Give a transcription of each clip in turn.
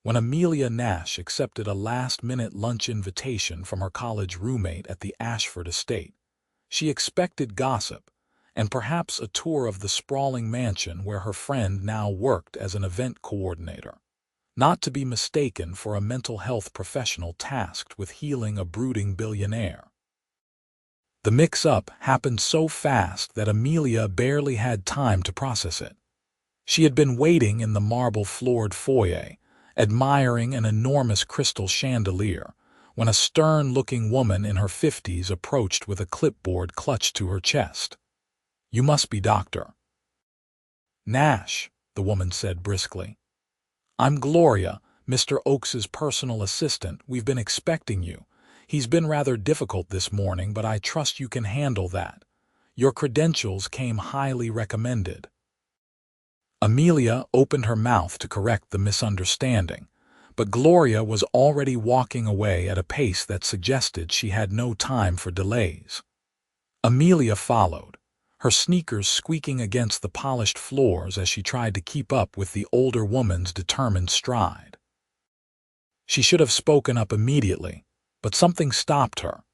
when Amelia Nash accepted a last-minute lunch invitation from her college roommate at the Ashford estate. She expected gossip, and perhaps a tour of the sprawling mansion where her friend now worked as an event coordinator, not to be mistaken for a mental health professional tasked with healing a brooding billionaire. The mix-up happened so fast that Amelia barely had time to process it. She had been waiting in the marble-floored foyer, admiring an enormous crystal chandelier, when a stern-looking woman in her 50s approached with a clipboard clutched to her chest. "You must be Dr. Nash," the woman said briskly. "I'm Gloria, Mr. Oakes's personal assistant. We've been expecting you. He's been rather difficult this morning, but I trust you can handle that. Your credentials came highly recommended." Amelia opened her mouth to correct the misunderstanding, but Gloria was already walking away at a pace that suggested she had no time for delays. Amelia followed, her sneakers squeaking against the polished floors as she tried to keep up with the older woman's determined stride. She should have spoken up immediately, but something stopped her.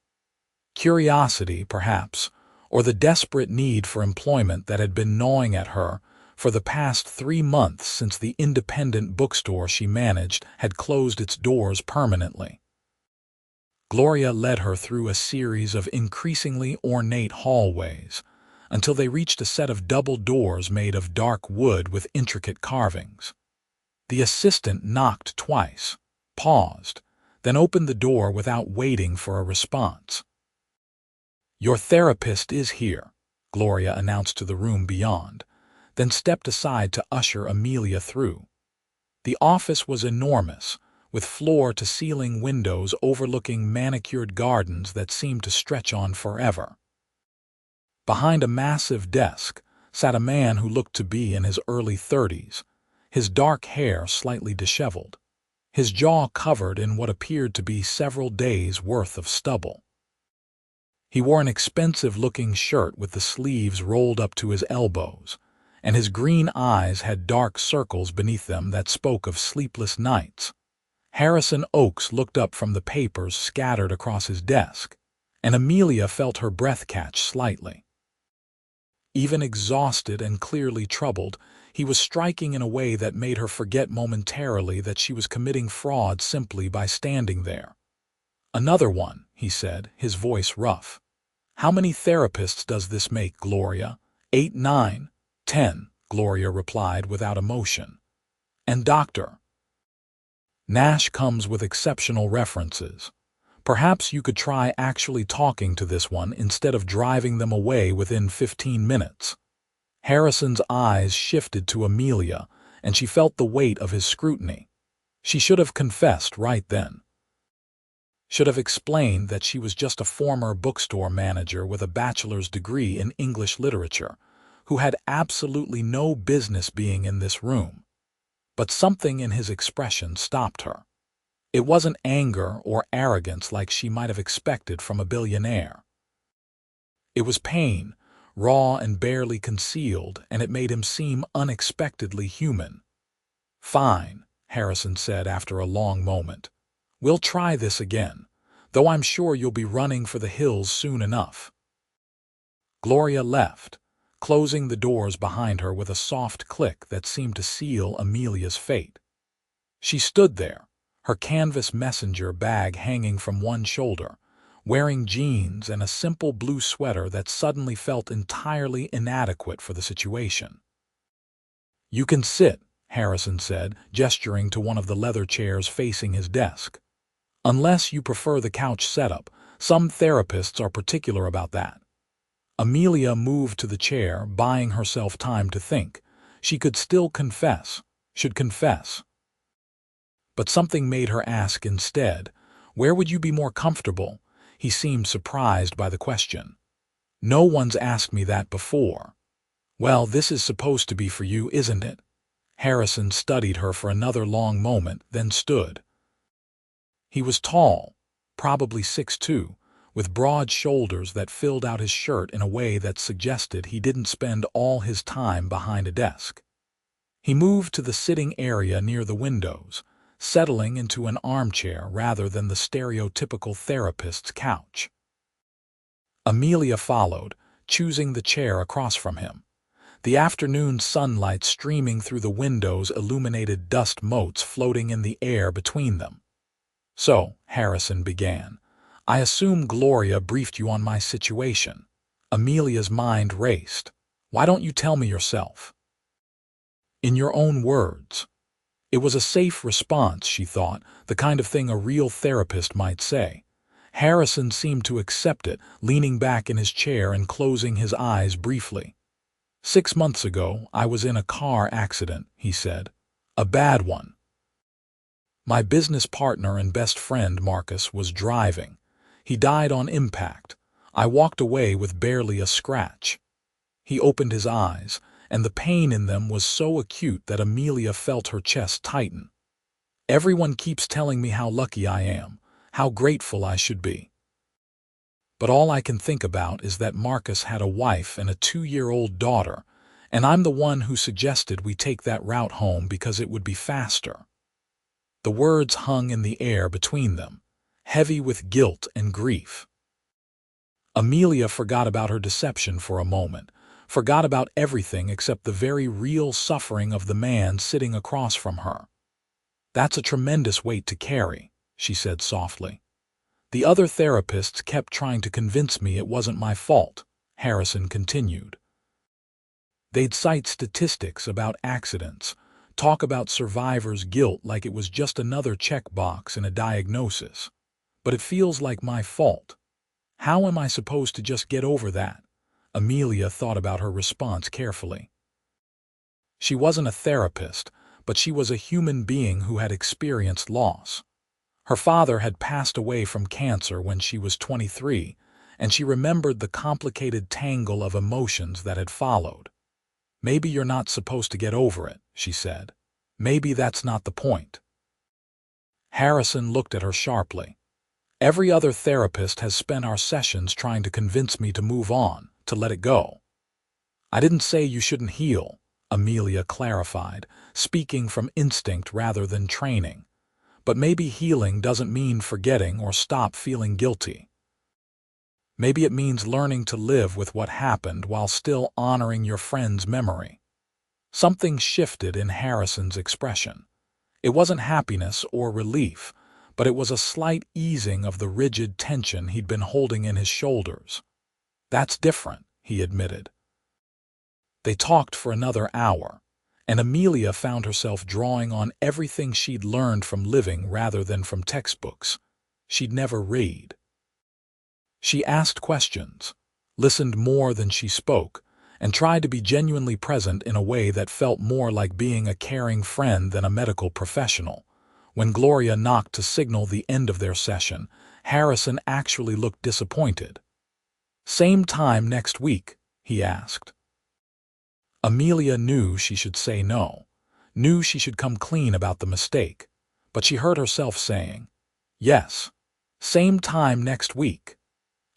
Curiosity, perhaps, or the desperate need for employment that had been gnawing at her for the past 3 months since the independent bookstore she managed had closed its doors permanently. Gloria led her through a series of increasingly ornate hallways until they reached a set of double doors made of dark wood with intricate carvings. The assistant knocked twice, paused, then opened the door without waiting for a response. "Your therapist is here," Gloria announced to the room beyond, then stepped aside to usher Amelia through. The office was enormous, with floor-to-ceiling windows overlooking manicured gardens that seemed to stretch on forever. Behind a massive desk sat a man who looked to be in his early 30s, his dark hair slightly disheveled, his jaw covered in what appeared to be several days' worth of stubble. He wore an expensive-looking shirt with the sleeves rolled up to his elbows, and his green eyes had dark circles beneath them that spoke of sleepless nights. Harrison Oakes looked up from the papers scattered across his desk, and Amelia felt her breath catch slightly. Even exhausted and clearly troubled, he was striking in a way that made her forget momentarily that she was committing fraud simply by standing there. "Another one," he said, his voice rough. "How many therapists does this make, Gloria?" 8, 9, 10, Gloria replied without emotion. "And Dr. Nash comes with exceptional references. Perhaps you could try actually talking to this one instead of driving them away within 15 minutes. Harrison's eyes shifted to Amelia, and she felt the weight of his scrutiny. She should have confessed right then. Should have explained that she was just a former bookstore manager with a bachelor's degree in English literature, who had absolutely no business being in this room. But something in his expression stopped her. It wasn't anger or arrogance like she might have expected from a billionaire. It was pain, raw and barely concealed, and it made him seem unexpectedly human. "Fine," Harrison said after a long moment. "We'll try this again, though I'm sure you'll be running for the hills soon enough." Gloria left, closing the doors behind her with a soft click that seemed to seal Amelia's fate. She stood there, her canvas messenger bag hanging from one shoulder, wearing jeans and a simple blue sweater that suddenly felt entirely inadequate for the situation. "You can sit," Harrison said, gesturing to one of the leather chairs facing his desk. "Unless you prefer the couch setup, some therapists are particular about that." Amelia moved to the chair, buying herself time to think. She could still confess, should confess. But something made her ask instead, "Where would you be more comfortable?" He seemed surprised by the question. "No one's asked me that before." "Well, this is supposed to be for you, isn't it?" Harrison studied her for another long moment, then stood. He was tall, probably 6'2", with broad shoulders that filled out his shirt in a way that suggested he didn't spend all his time behind a desk. He moved to the sitting area near the windows, settling into an armchair rather than the stereotypical therapist's couch. Amelia followed, choosing the chair across from him. The afternoon sunlight streaming through the windows illuminated dust motes floating in the air between them. "So," Harrison began, "I assume Gloria briefed you on my situation." Amelia's mind raced. "Why don't you tell me yourself?" "In your own words." It was a safe response, she thought, the kind of thing a real therapist might say. Harrison seemed to accept it, leaning back in his chair and closing his eyes briefly. "6 months ago, I was in a car accident," he said. "A bad one. My business partner and best friend, Marcus, was driving. He died on impact. I walked away with barely a scratch." He opened his eyes, and the pain in them was so acute that Amelia felt her chest tighten. "Everyone keeps telling me how lucky I am, how grateful I should be. But all I can think about is that Marcus had a wife and a 2-year-old daughter, and I'm the one who suggested we take that route home because it would be faster." The words hung in the air between them, heavy with guilt and grief. Amelia forgot about her deception for a moment, forgot about everything except the very real suffering of the man sitting across from her. "That's a tremendous weight to carry," she said softly. "The other therapists kept trying to convince me it wasn't my fault," Harrison continued. "They'd cite statistics about accidents, talk about survivors' guilt like it was just another checkbox in a diagnosis. But it feels like my fault. How am I supposed to just get over that?" Amelia thought about her response carefully. She wasn't a therapist, but she was a human being who had experienced loss. Her father had passed away from cancer when she was 23, and she remembered the complicated tangle of emotions that had followed. "Maybe you're not supposed to get over it," she said. "Maybe that's not the point." Harrison looked at her sharply. "Every other therapist has spent our sessions trying to convince me to move on, to let it go." "I didn't say you shouldn't heal," Amelia clarified, speaking from instinct rather than training. "But maybe healing doesn't mean forgetting or stop feeling guilty. Maybe it means learning to live with what happened while still honoring your friend's memory." Something shifted in Harrison's expression. It wasn't happiness or relief, but it was a slight easing of the rigid tension he'd been holding in his shoulders. "That's different," he admitted. They talked for another hour, and Amelia found herself drawing on everything she'd learned from living rather than from textbooks. She'd never read. She asked questions, listened more than she spoke, and tried to be genuinely present in a way that felt more like being a caring friend than a medical professional. When Gloria knocked to signal the end of their session, Harrison actually looked disappointed. "Same time next week?" he asked. Amelia knew she should say no, knew she should come clean about the mistake, but she heard herself saying, "Yes, same time next week."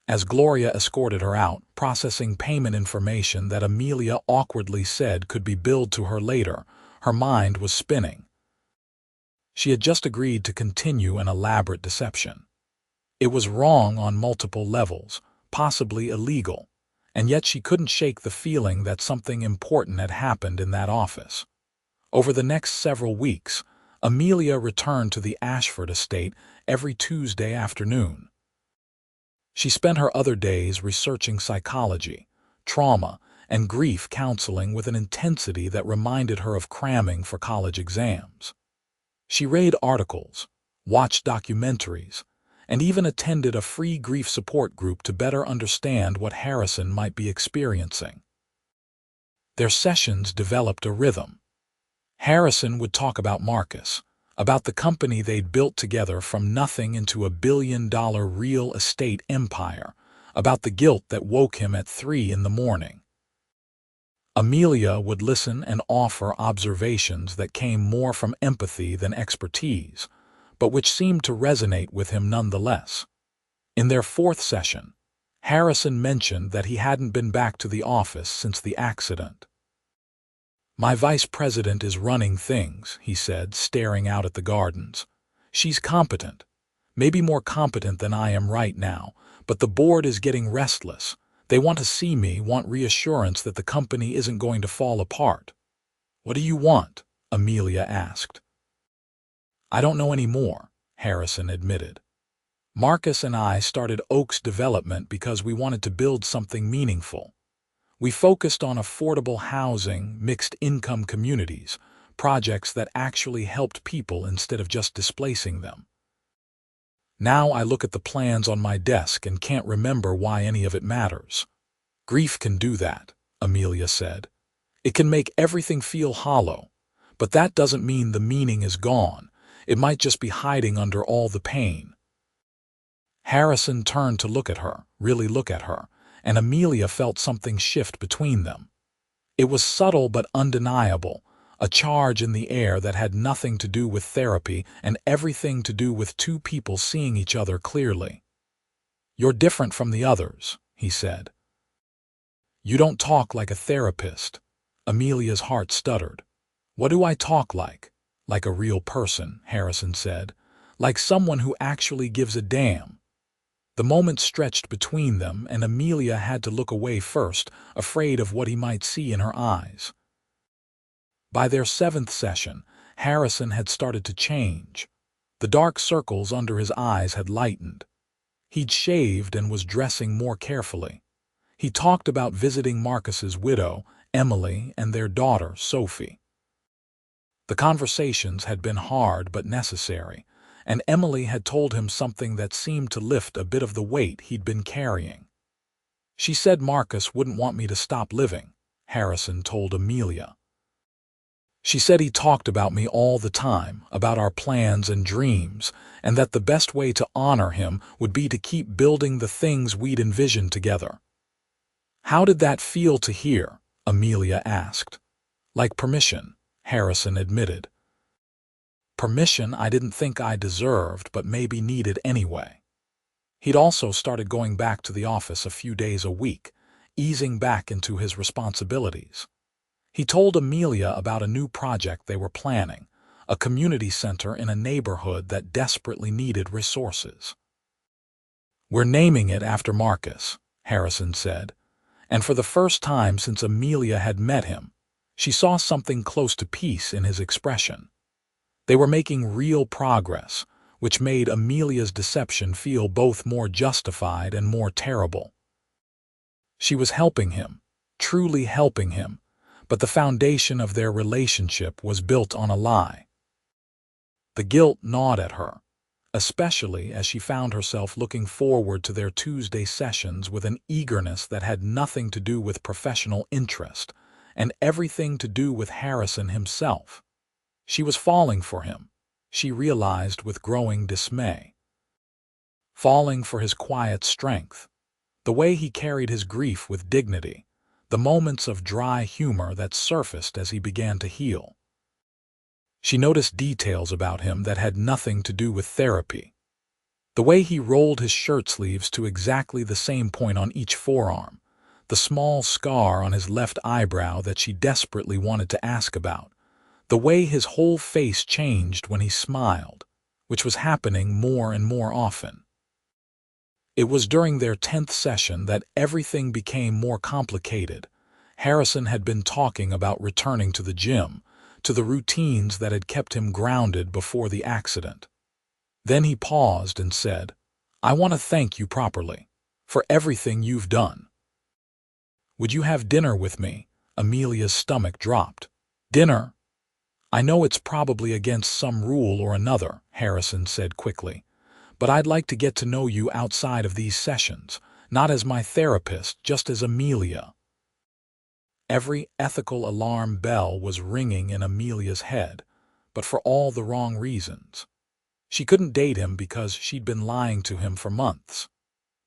As Gloria escorted her out, processing payment information that Amelia awkwardly said could be billed to her later, her mind was spinning. She had just agreed to continue an elaborate deception. It was wrong on multiple levels, possibly illegal, and yet she couldn't shake the feeling that something important had happened in that office. Over the next several weeks, Amelia returned to the Ashford estate every Tuesday afternoon. She spent her other days researching psychology, trauma, and grief counseling with an intensity that reminded her of cramming for college exams. She read articles, watched documentaries, and even attended a free grief support group to better understand what Harrison might be experiencing. Their sessions developed a rhythm. Harrison would talk about Marcus, about the company they'd built together from nothing into a billion-dollar real estate empire, about the guilt that woke him at 3 in the morning. Amelia would listen and offer observations that came more from empathy than expertise, but which seemed to resonate with him nonetheless. In their 4th session, Harrison mentioned that he hadn't been back to the office since the accident. My vice president is running things, he said, staring out at the gardens. She's competent, maybe more competent than I am right now, but the board is getting restless. They want to see me, want reassurance that the company isn't going to fall apart. What do you want? Amelia asked. I don't know any more, Harrison admitted. Marcus and I started Oak's development because we wanted to build something meaningful. We focused on affordable housing, mixed-income communities, projects that actually helped people instead of just displacing them. Now I look at the plans on my desk and can't remember why any of it matters. Grief can do that, Amelia said. It can make everything feel hollow, but that doesn't mean the meaning is gone. It might just be hiding under all the pain. Harrison turned to look at her, really look at her, and Amelia felt something shift between them. It was subtle but undeniable, a charge in the air that had nothing to do with therapy and everything to do with two people seeing each other clearly. You're different from the others, he said. You don't talk like a therapist. Amelia's heart stuttered. What do I talk like? Like a real person, Harrison said. Like someone who actually gives a damn. The moment stretched between them, and Amelia had to look away first, afraid of what he might see in her eyes. By their 7th session, Harrison had started to change. The dark circles under his eyes had lightened. He'd shaved and was dressing more carefully. He talked about visiting Marcus's widow, Emily, and their daughter, Sophie. The conversations had been hard but necessary, and Emily had told him something that seemed to lift a bit of the weight he'd been carrying. She said Marcus wouldn't want me to stop living, Harrison told Amelia. She said he talked about me all the time, about our plans and dreams, and that the best way to honor him would be to keep building the things we'd envisioned together. How did that feel to hear? Amelia asked. Like permission, Harrison admitted. Permission I didn't think I deserved, but maybe needed anyway. He'd also started going back to the office a few days a week, easing back into his responsibilities. He told Amelia about a new project they were planning, a community center in a neighborhood that desperately needed resources. We're naming it after Marcus, Harrison said, and for the first time since Amelia had met him, she saw something close to peace in his expression. They were making real progress, which made Amelia's deception feel both more justified and more terrible. She was helping him, truly helping him, but the foundation of their relationship was built on a lie. The guilt gnawed at her, especially as she found herself looking forward to their Tuesday sessions with an eagerness that had nothing to do with professional interest and everything to do with Harrison himself. She was falling for him, she realized with growing dismay. Falling for his quiet strength, the way he carried his grief with dignity, the moments of dry humor that surfaced as he began to heal. She noticed details about him that had nothing to do with therapy. The way he rolled his shirt sleeves to exactly the same point on each forearm, the small scar on his left eyebrow that she desperately wanted to ask about, the way his whole face changed when he smiled, which was happening more and more often. It was during their 10th session that everything became more complicated. Harrison had been talking about returning to the gym, to the routines that had kept him grounded before the accident. Then he paused and said, I want to thank you properly, for everything you've done. Would you have dinner with me? Amelia's stomach dropped. Dinner? I know it's probably against some rule or another, Harrison said quickly, but I'd like to get to know you outside of these sessions, not as my therapist, just as Amelia. Every ethical alarm bell was ringing in Amelia's head, but for all the wrong reasons. She couldn't date him because she'd been lying to him for months,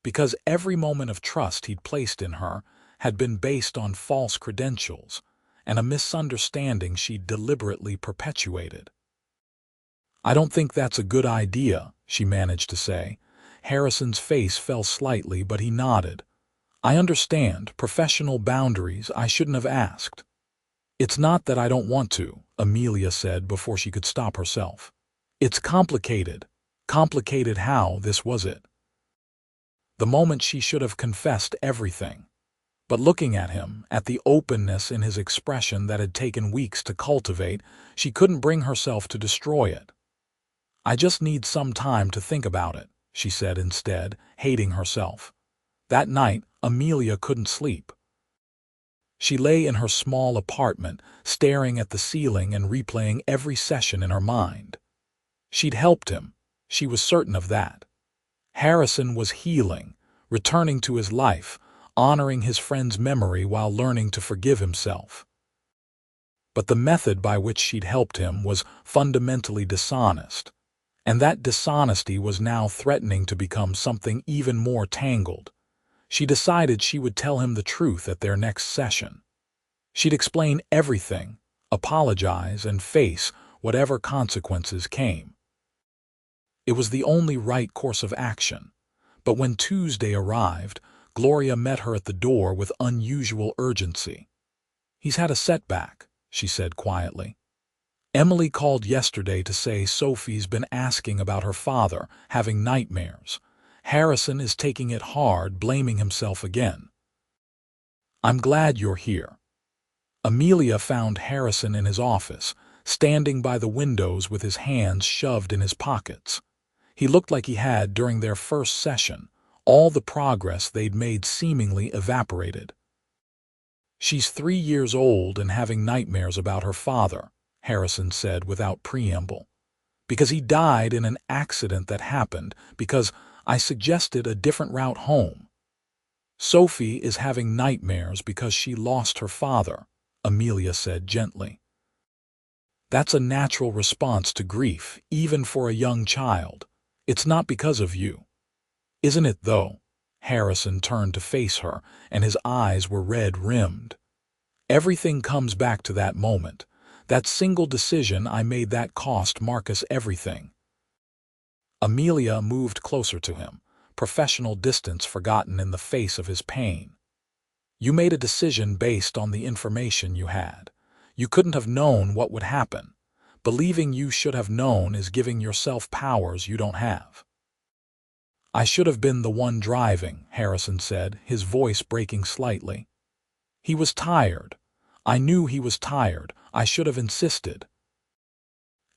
because every moment of trust he'd placed in her had been based on false credentials and a misunderstanding she'd deliberately perpetuated. I don't think that's a good idea, she managed to say. Harrison's face fell slightly, but he nodded. I understand, professional boundaries, I shouldn't have asked. It's not that I don't want to, Amelia said before she could stop herself. It's complicated. Complicated how this was it. The moment she should have confessed everything. But looking at him, at the openness in his expression that had taken weeks to cultivate, she couldn't bring herself to destroy it. I just need some time to think about it, she said instead, hating herself. That night, Amelia couldn't sleep. She lay in her small apartment, staring at the ceiling and replaying every session in her mind. She'd helped him. She was certain of that. Harrison was healing, returning to his life, honoring his friend's memory while learning to forgive himself. But the method by which she'd helped him was fundamentally dishonest, and that dishonesty was now threatening to become something even more tangled. She decided she would tell him the truth at their next session. She'd explain everything, apologize, and face whatever consequences came. It was the only right course of action. But when Tuesday arrived, Gloria met her at the door with unusual urgency. "He's had a setback," she said quietly. "Emily called yesterday to say Sophie's been asking about her father having nightmares. Harrison is taking it hard, blaming himself again." "I'm glad you're here." Amelia found Harrison in his office, standing by the windows with his hands shoved in his pockets. He looked like he had during their first session. All the progress they'd made seemingly evaporated. "She's 3 years old and having nightmares about her father," Harrison said without preamble. "Because he died in an accident that happened, because I suggested a different route home. Sophie is having nightmares because she lost her father," Amelia said gently. "That's a natural response to grief, even for a young child. It's not because of you." "Isn't it, though?" Harrison turned to face her, and his eyes were red-rimmed. "Everything comes back to that moment. That single decision I made that cost Marcus everything." Amelia moved closer to him, professional distance forgotten in the face of his pain. "You made a decision based on the information you had. You couldn't have known what would happen. Believing you should have known is giving yourself powers you don't have." "I should have been the one driving," Harrison said, his voice breaking slightly. "He was tired. I knew he was tired. I should have insisted.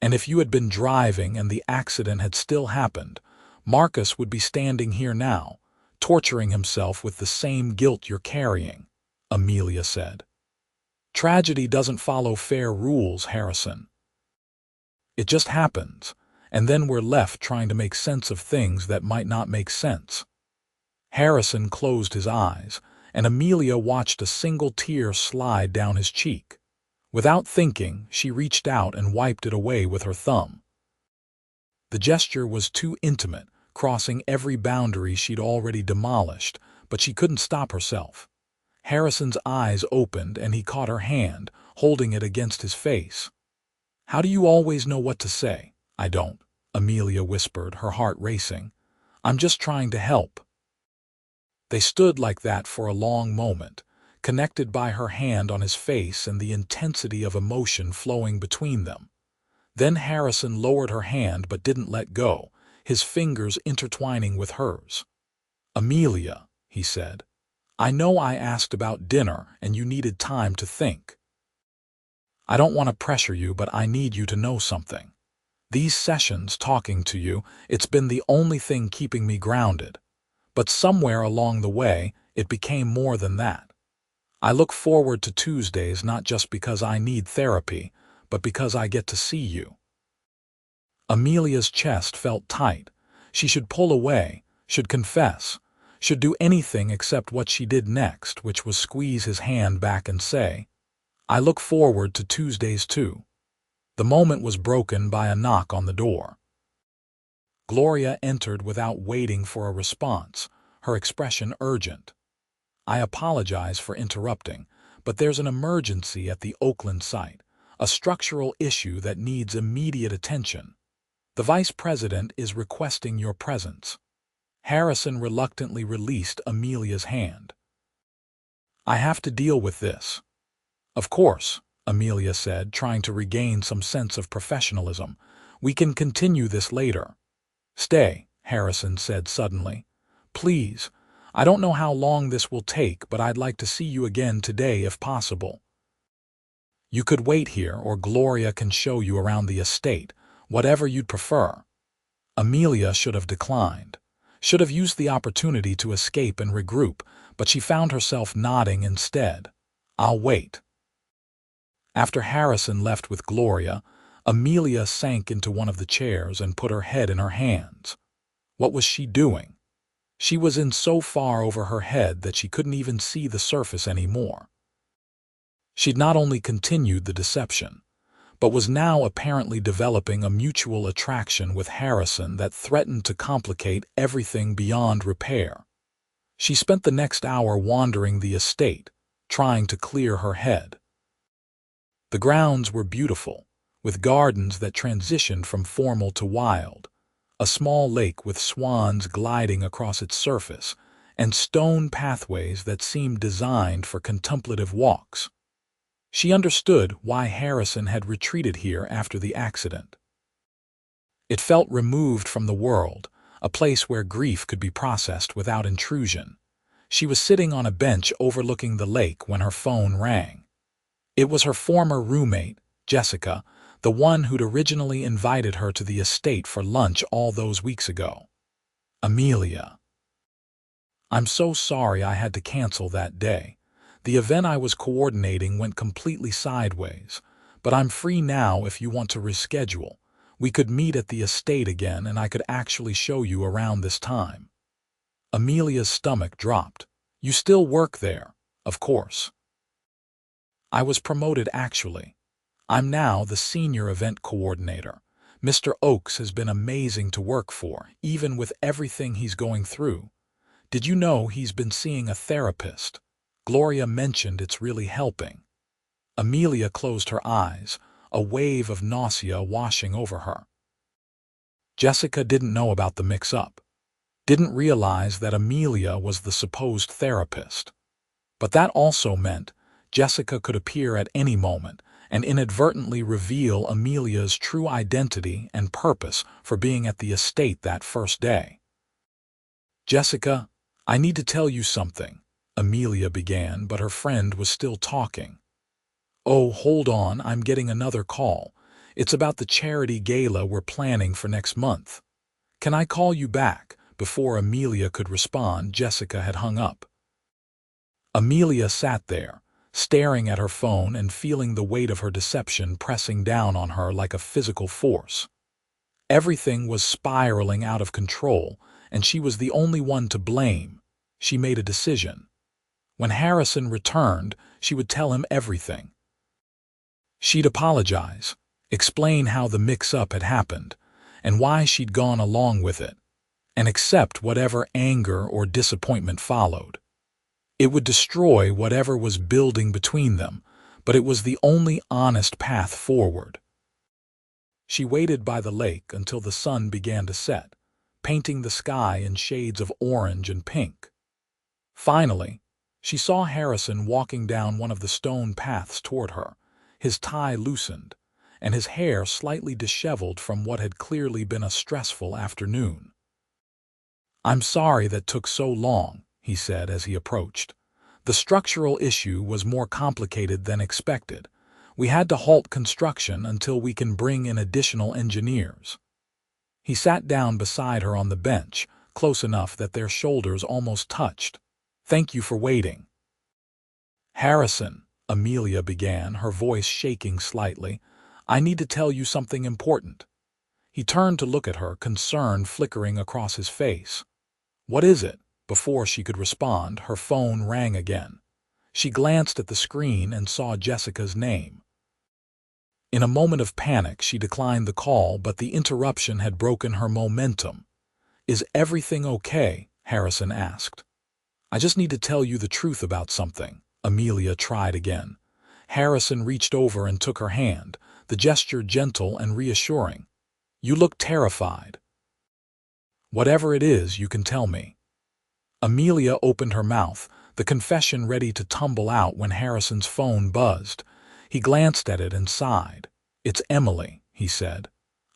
And if you had been driving and the accident had still happened, Marcus would be standing here now, torturing himself with the same guilt you're carrying," Amelia said. "Tragedy doesn't follow fair rules, Harrison. It just happens, and then we're left trying to make sense of things that might not make sense." Harrison closed his eyes, and Amelia watched a single tear slide down his cheek. Without thinking, she reached out and wiped it away with her thumb. The gesture was too intimate, crossing every boundary she'd already demolished, but she couldn't stop herself. Harrison's eyes opened and he caught her hand, holding it against his face. "How do you always know what to say?" "I don't," Amelia whispered, her heart racing. "I'm just trying to help." They stood like that for a long moment, connected by her hand on his face and the intensity of emotion flowing between them. Then Harrison lowered her hand but didn't let go, his fingers intertwining with hers. "Amelia," he said, "I know I asked about dinner and you needed time to think. I don't want to pressure you, but I need you to know something. These sessions, talking to you, it's been the only thing keeping me grounded. But somewhere along the way, it became more than that. I look forward to Tuesdays not just because I need therapy, but because I get to see you." Amelia's chest felt tight. She should pull away, should confess, should do anything except what she did next, which was squeeze his hand back and say, "I look forward to Tuesdays too." The moment was broken by a knock on the door. Gloria entered without waiting for a response, her expression urgent. "I apologize for interrupting, but there's an emergency at the Oakland site, a structural issue that needs immediate attention. The vice president is requesting your presence." Harrison reluctantly released Amelia's hand. "I have to deal with this." "Of course," Amelia said, trying to regain some sense of professionalism. "We can continue this later." "Stay," Harrison said suddenly. "Please. I don't know how long this will take, but I'd like to see you again today if possible. You could wait here, or Gloria can show you around the estate, whatever you'd prefer." Amelia should have declined, should have used the opportunity to escape and regroup, but she found herself nodding instead. "I'll wait." After Harrison left with Gloria, Amelia sank into one of the chairs and put her head in her hands. What was she doing? She was in so far over her head that she couldn't even see the surface anymore. She'd not only continued the deception, but was now apparently developing a mutual attraction with Harrison that threatened to complicate everything beyond repair. She spent the next hour wandering the estate, trying to clear her head. The grounds were beautiful, with gardens that transitioned from formal to wild, a small lake with swans gliding across its surface, and stone pathways that seemed designed for contemplative walks. She understood why Harrison had retreated here after the accident. It felt removed from the world, a place where grief could be processed without intrusion. She was sitting on a bench overlooking the lake when her phone rang. It was her former roommate, Jessica, the one who'd originally invited her to the estate for lunch all those weeks ago. "Amelia. I'm so sorry I had to cancel that day. The event I was coordinating went completely sideways, but I'm free now if you want to reschedule. We could meet at the estate again and I could actually show you around this time." Amelia's stomach dropped. "You still work there, of course." "I was promoted actually. I'm now the senior event coordinator. Mr. Oakes has been amazing to work for, even with everything he's going through. Did you know he's been seeing a therapist? Gloria mentioned it's really helping." Amelia closed her eyes, a wave of nausea washing over her. Jessica didn't know about the mix-up, didn't realize that Amelia was the supposed therapist. But that also meant Jessica could appear at any moment and inadvertently reveal Amelia's true identity and purpose for being at the estate that first day. "Jessica, I need to tell you something," Amelia began, but her friend was still talking. "Oh, hold on, I'm getting another call. It's about the charity gala we're planning for next month. Can I call you back?" Before Amelia could respond, Jessica had hung up. Amelia sat there, staring at her phone and feeling the weight of her deception pressing down on her like a physical force. Everything was spiraling out of control, and she was the only one to blame. She made a decision. When Harrison returned, she would tell him everything. She'd apologize, explain how the mix-up had happened, and why she'd gone along with it, and accept whatever anger or disappointment followed. It would destroy whatever was building between them, but it was the only honest path forward. She waited by the lake until the sun began to set, painting the sky in shades of orange and pink. Finally, she saw Harrison walking down one of the stone paths toward her, his tie loosened, and his hair slightly disheveled from what had clearly been a stressful afternoon. "I'm sorry that took so long," he said as he approached. "The structural issue was more complicated than expected. We had to halt construction until we can bring in additional engineers." He sat down beside her on the bench, close enough that their shoulders almost touched. "Thank you for waiting." "Harrison," Amelia began, her voice shaking slightly, "I need to tell you something important." He turned to look at her, concern flickering across his face. "What is it?" Before she could respond, her phone rang again. She glanced at the screen and saw Jessica's name. In a moment of panic, she declined the call, but the interruption had broken her momentum. "Is everything okay?" Harrison asked. "I just need to tell you the truth about something." Amelia tried again. Harrison reached over and took her hand, the gesture gentle and reassuring. "You look terrified." "Whatever it is, you can tell me." Amelia opened her mouth, the confession ready to tumble out when Harrison's phone buzzed. He glanced at it and sighed. "It's Emily," he said.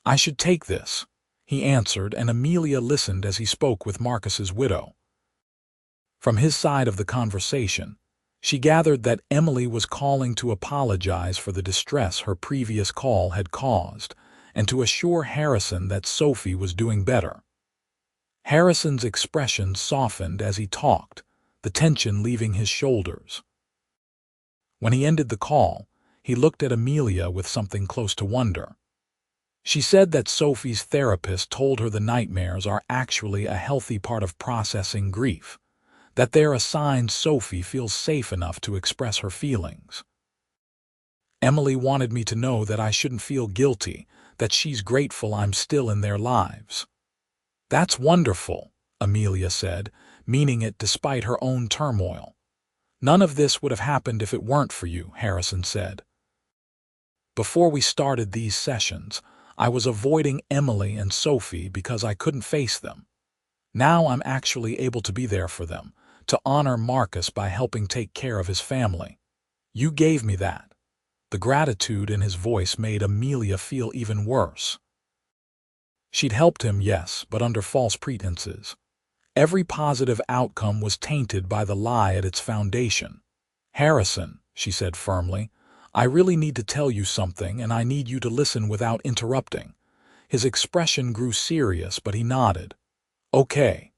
"I should take this," he answered, and Amelia listened as he spoke with Marcus's widow. From his side of the conversation, she gathered that Emily was calling to apologize for the distress her previous call had caused and to assure Harrison that Sophie was doing better. Harrison's expression softened as he talked, the tension leaving his shoulders. When he ended the call, he looked at Amelia with something close to wonder. She said that Sophie's therapist told her the nightmares are actually a healthy part of processing grief, that they're a sign Sophie feels safe enough to express her feelings. "Emily wanted me to know that I shouldn't feel guilty, that she's grateful I'm still in their lives." "That's wonderful," Amelia said, meaning it despite her own turmoil. "None of this would have happened if it weren't for you," Harrison said. "Before we started these sessions, I was avoiding Emily and Sophie because I couldn't face them. Now I'm actually able to be there for them, to honor Marcus by helping take care of his family. You gave me that." The gratitude in his voice made Amelia feel even worse. She'd helped him, yes, but under false pretenses. Every positive outcome was tainted by the lie at its foundation. "Harrison," she said firmly, "I really need to tell you something, and I need you to listen without interrupting." His expression grew serious, but he nodded. "Okay."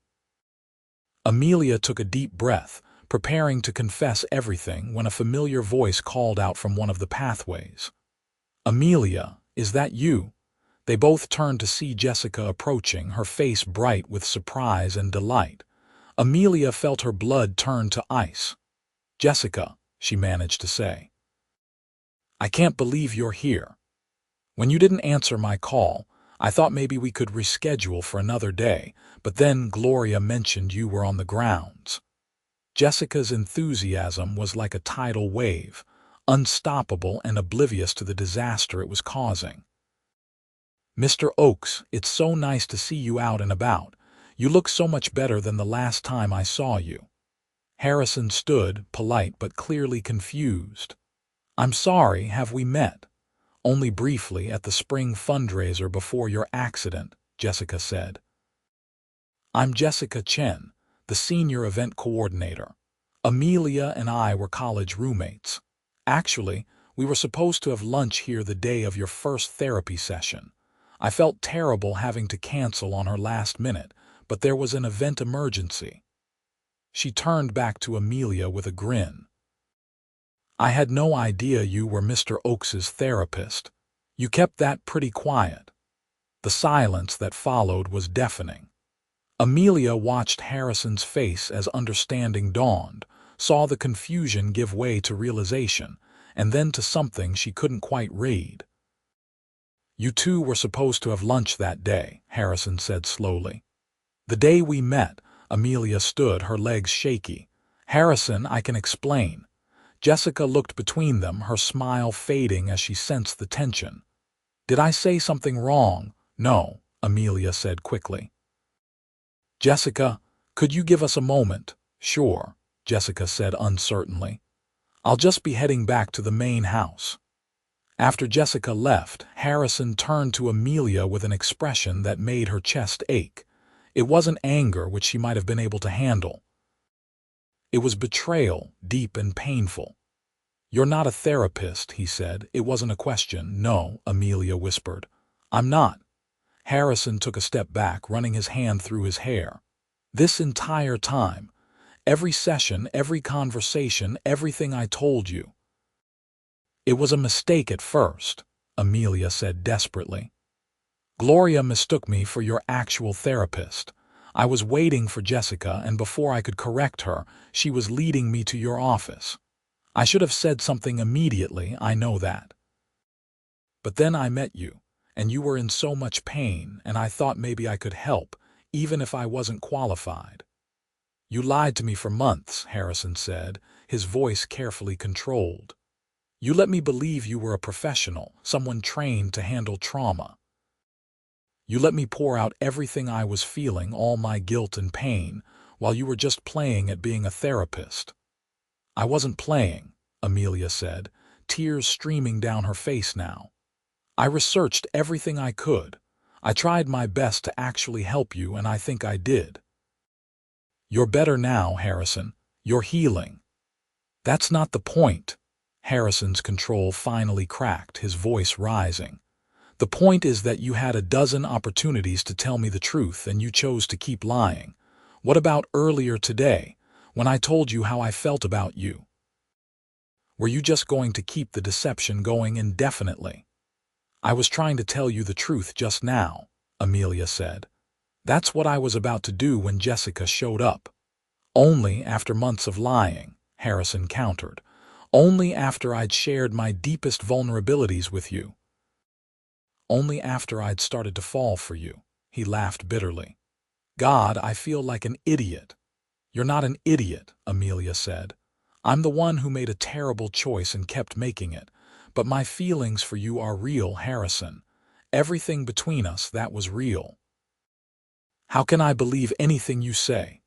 Amelia took a deep breath, preparing to confess everything when a familiar voice called out from one of the pathways. "Amelia, is that you?" They both turned to see Jessica approaching, her face bright with surprise and delight. Amelia felt her blood turn to ice. "Jessica," she managed to say. "I can't believe you're here. When you didn't answer my call, I thought maybe we could reschedule for another day, but then Gloria mentioned you were on the grounds." Jessica's enthusiasm was like a tidal wave, unstoppable and oblivious to the disaster it was causing. "Mr. Oakes, it's so nice to see you out and about. You look so much better than the last time I saw you." Harrison stood, polite but clearly confused. "I'm sorry, have we met?" "Only briefly at the spring fundraiser before your accident," Jessica said. "I'm Jessica Chen, the senior event coordinator. Amelia and I were college roommates. Actually, we were supposed to have lunch here the day of your first therapy session. I felt terrible having to cancel on her last minute, but there was an event emergency." She turned back to Amelia with a grin. "I had no idea you were Mr. Oakes's therapist. You kept that pretty quiet." The silence that followed was deafening. Amelia watched Harrison's face as understanding dawned, saw the confusion give way to realization, and then to something she couldn't quite read. "You two were supposed to have lunch that day," Harrison said slowly. "The day we met," Amelia stood, her legs shaky. "Harrison, I can explain." Jessica looked between them, her smile fading as she sensed the tension. "Did I say something wrong?" "No," Amelia said quickly. "Jessica, could you give us a moment?" "Sure," Jessica said uncertainly. "I'll just be heading back to the main house." After Jessica left, Harrison turned to Amelia with an expression that made her chest ache. It wasn't anger, which she might have been able to handle. It was betrayal, deep and painful. "You're not a therapist," he said. "It wasn't a question." "No," Amelia whispered. "I'm not." Harrison took a step back, running his hand through his hair. "This entire time, every session, every conversation, everything I told you." "It was a mistake at first," Amelia said desperately. "Gloria mistook me for your actual therapist. I was waiting for Jessica, and before I could correct her, she was leading me to your office. I should have said something immediately, I know that. But then I met you, and you were in so much pain, and I thought maybe I could help, even if I wasn't qualified." "You lied to me for months," Harrison said, his voice carefully controlled. "You let me believe you were a professional, someone trained to handle trauma. You let me pour out everything I was feeling, all my guilt and pain, while you were just playing at being a therapist." "I wasn't playing," Amelia said, tears streaming down her face now. "I researched everything I could. I tried my best to actually help you, and I think I did." "You're better now, Harrison. You're healing." "That's not the point." Harrison's control finally cracked, his voice rising. "The point is that you had a dozen opportunities to tell me the truth, and you chose to keep lying. What about earlier today, when I told you how I felt about you? Were you just going to keep the deception going indefinitely?" "I was trying to tell you the truth just now," Amelia said. "That's what I was about to do when Jessica showed up." "Only after months of lying," Harrison countered. "Only after I'd shared my deepest vulnerabilities with you. Only after I'd started to fall for you." He laughed bitterly. "God, I feel like an idiot." "You're not an idiot," Amelia said. "I'm the one who made a terrible choice and kept making it. But my feelings for you are real, Harrison. Everything between us, that was real." "How can I believe anything you say?"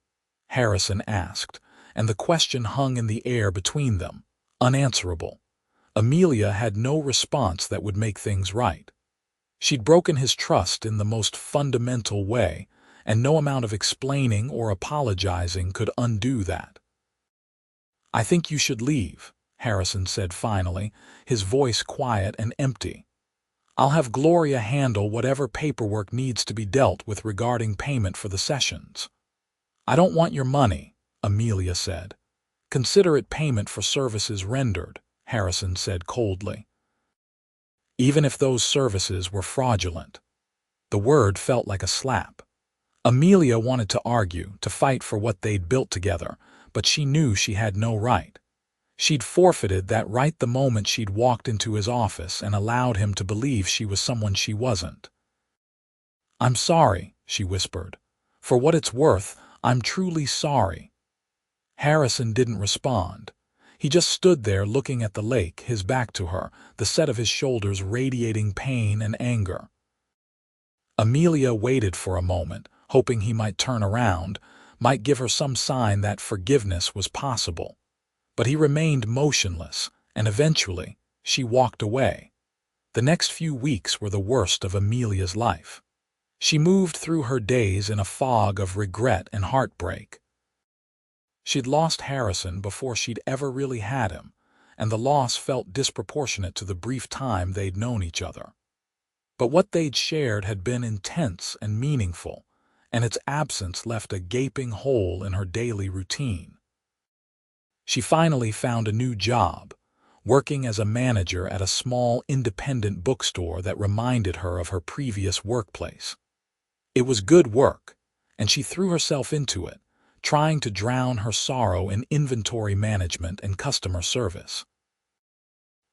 Harrison asked, and the question hung in the air between them, unanswerable. Amelia had no response that would make things right. She'd broken his trust in the most fundamental way, and no amount of explaining or apologizing could undo that. "I think you should leave," Harrison said finally, his voice quiet and empty. "I'll have Gloria handle whatever paperwork needs to be dealt with regarding payment for the sessions." "I don't want your money," Amelia said. "Consider it payment for services rendered," Harrison said coldly. "Even if those services were fraudulent." The word felt like a slap. Amelia wanted to argue, to fight for what they'd built together, but she knew she had no right. She'd forfeited that right the moment she'd walked into his office and allowed him to believe she was someone she wasn't. "I'm sorry," she whispered. "For what it's worth, I'm truly sorry." Harrison didn't respond. He just stood there looking at the lake, his back to her, the set of his shoulders radiating pain and anger. Amelia waited for a moment, hoping he might turn around, might give her some sign that forgiveness was possible. But he remained motionless, and eventually, she walked away. The next few weeks were the worst of Amelia's life. She moved through her days in a fog of regret and heartbreak. She'd lost Harrison before she'd ever really had him, and the loss felt disproportionate to the brief time they'd known each other. But what they'd shared had been intense and meaningful, and its absence left a gaping hole in her daily routine. She finally found a new job, working as a manager at a small independent bookstore that reminded her of her previous workplace. It was good work, and she threw herself into it, trying to drown her sorrow in inventory management and customer service.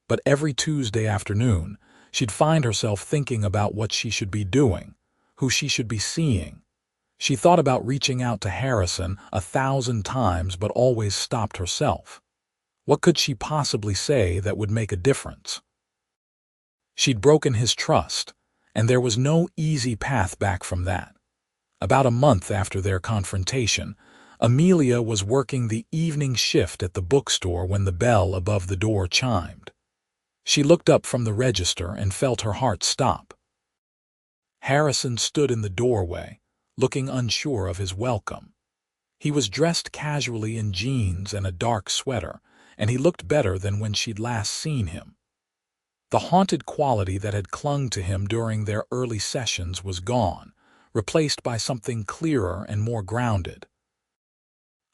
But every Tuesday afternoon, she'd find herself thinking about what she should be doing, who she should be seeing. She thought about reaching out to Harrison 1,000 times but always stopped herself. What could she possibly say that would make a difference? She'd broken his trust, and there was no easy path back from that. About a month after their confrontation, Amelia was working the evening shift at the bookstore when the bell above the door chimed. She looked up from the register and felt her heart stop. Harrison stood in the doorway, looking unsure of his welcome. He was dressed casually in jeans and a dark sweater, and he looked better than when she'd last seen him. The haunted quality that had clung to him during their early sessions was gone, replaced by something clearer and more grounded.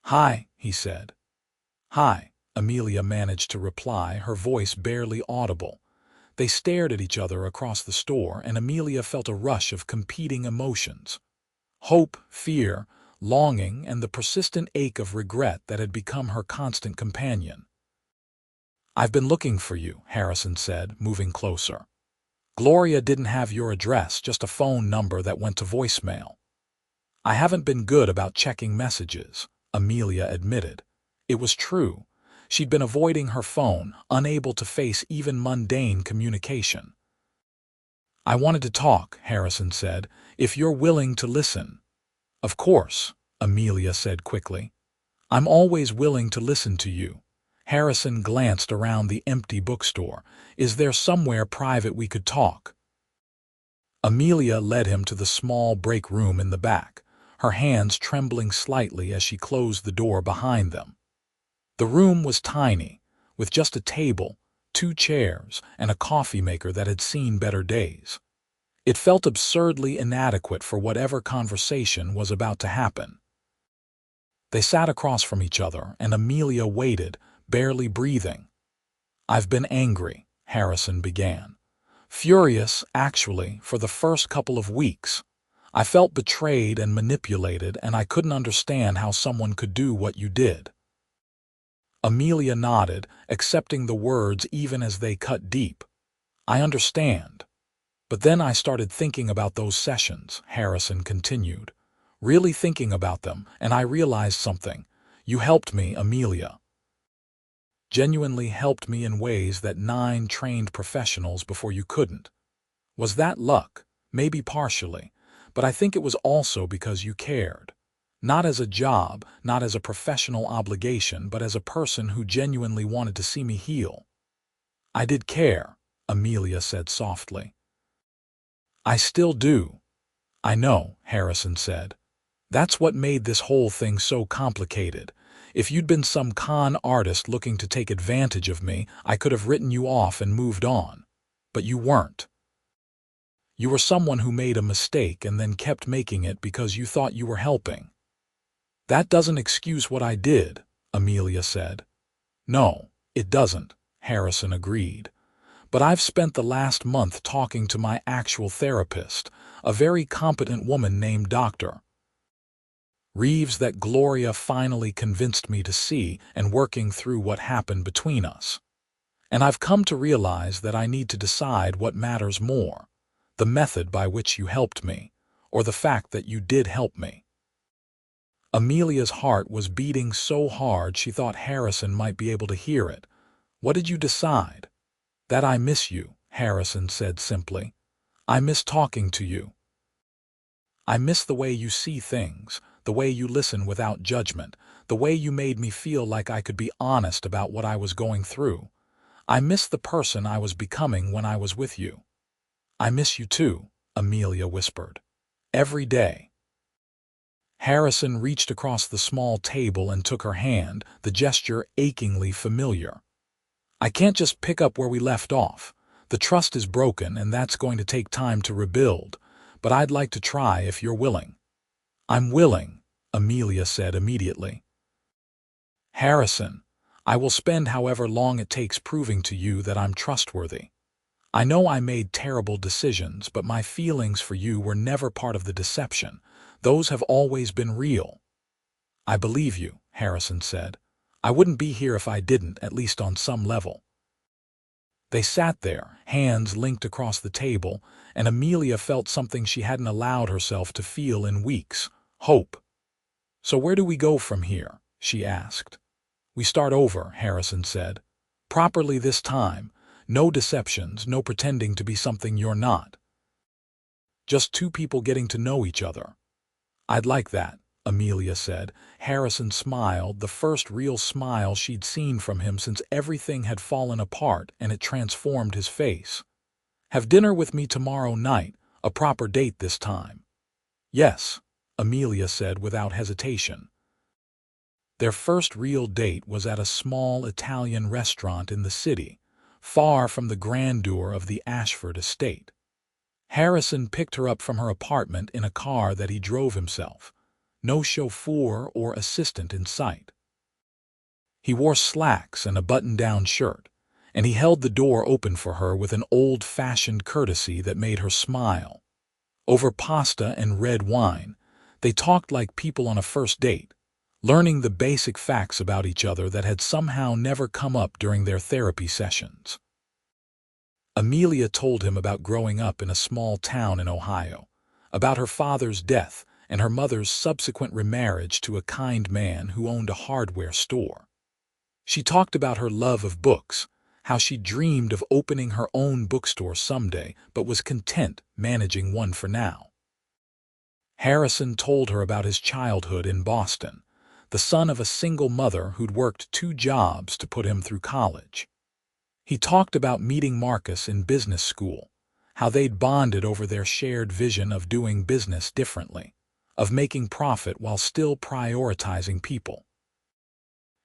"Hi," he said. "Hi," Amelia managed to reply, her voice barely audible. They stared at each other across the store, and Amelia felt a rush of competing emotions. Hope, fear, longing, and the persistent ache of regret that had become her constant companion. "I've been looking for you," Harrison said, moving closer. "Gloria didn't have your address, just a phone number that went to voicemail." "I haven't been good about checking messages," Amelia admitted. It was true. She'd been avoiding her phone, unable to face even mundane communication. "I wanted to talk," Harrison said, "if you're willing to listen." "Of course," Amelia said quickly. "I'm always willing to listen to you. Harrison glanced around the empty bookstore. Is there somewhere private we could talk? Amelia led him to the small break room in the back, her hands trembling slightly as she closed the door behind them. The room was tiny, with just a table, 2 chairs, and a coffee maker that had seen better days. It felt absurdly inadequate for whatever conversation was about to happen. They sat across from each other, and Amelia waited, barely breathing. "I've been angry," Harrison began. "Furious, actually, for the first couple of weeks. I felt betrayed and manipulated, and I couldn't understand how someone could do what you did." Amelia nodded, accepting the words even as they cut deep. "I understand. But then I started thinking about those sessions," Harrison continued. "Really thinking about them, and I realized something. You helped me, Amelia. Genuinely helped me in ways that 9 trained professionals before you couldn't. Was that luck? Maybe partially, but I think it was also because you cared. Not as a job, not as a professional obligation, but as a person who genuinely wanted to see me heal." "I did care," Amelia said softly. "I still do." "I know," Harrison said. "That's what made this whole thing so complicated. If you'd been some con artist looking to take advantage of me, I could have written you off and moved on. But you weren't. You were someone who made a mistake and then kept making it because you thought you were helping." "That doesn't excuse what I did," Amelia said. "No, it doesn't," Harrison agreed. "But I've spent the last month talking to my actual therapist, a very competent woman named Dr. Reeves that Gloria finally convinced me to see, and working through what happened between us. And I've come to realize that I need to decide what matters more, the method by which you helped me, or the fact that you did help me." Amelia's heart was beating so hard she thought Harrison might be able to hear it. "What did you decide?" "That I miss you," Harrison said simply. "I miss talking to you. I miss the way you see things, the way you listen without judgment, the way you made me feel like I could be honest about what I was going through. I miss the person I was becoming when I was with you." "I miss you too," Amelia whispered. "Every day." Harrison reached across the small table and took her hand, the gesture achingly familiar. "I can't just pick up where we left off. The trust is broken, and that's going to take time to rebuild. But I'd like to try if you're willing." "I'm willing," Amelia said immediately. "Harrison, I will spend however long it takes proving to you that I'm trustworthy. I know I made terrible decisions, but my feelings for you were never part of the deception. Those have always been real." "I believe you," Harrison said. "I wouldn't be here if I didn't, at least on some level." They sat there, hands linked across the table, and Amelia felt something she hadn't allowed herself to feel in weeks: hope. "So where do we go from here?" she asked. "We start over," Harrison said. "Properly this time. No deceptions, no pretending to be something you're not. Just 2 people getting to know each other." "I'd like that," Amelia said. Harrison smiled, the first real smile she'd seen from him since everything had fallen apart, and it transformed his face. "Have dinner with me tomorrow night, a proper date this time." "Yes," Amelia said without hesitation. Their first real date was at a small Italian restaurant in the city, far from the grandeur of the Ashford estate. Harrison picked her up from her apartment in a car that he drove himself. No chauffeur or assistant in sight. He wore slacks and a button-down shirt, and he held the door open for her with an old-fashioned courtesy that made her smile. Over pasta and red wine, they talked like people on a first date, learning the basic facts about each other that had somehow never come up during their therapy sessions. Amelia told him about growing up in a small town in Ohio, about her father's death and her mother's subsequent remarriage to a kind man who owned a hardware store. She talked about her love of books, how she dreamed of opening her own bookstore someday but was content managing one for now. Harrison told her about his childhood in Boston, the son of a single mother who'd worked 2 jobs to put him through college. He talked about meeting Marcus in business school, how they'd bonded over their shared vision of doing business differently, of making profit while still prioritizing people.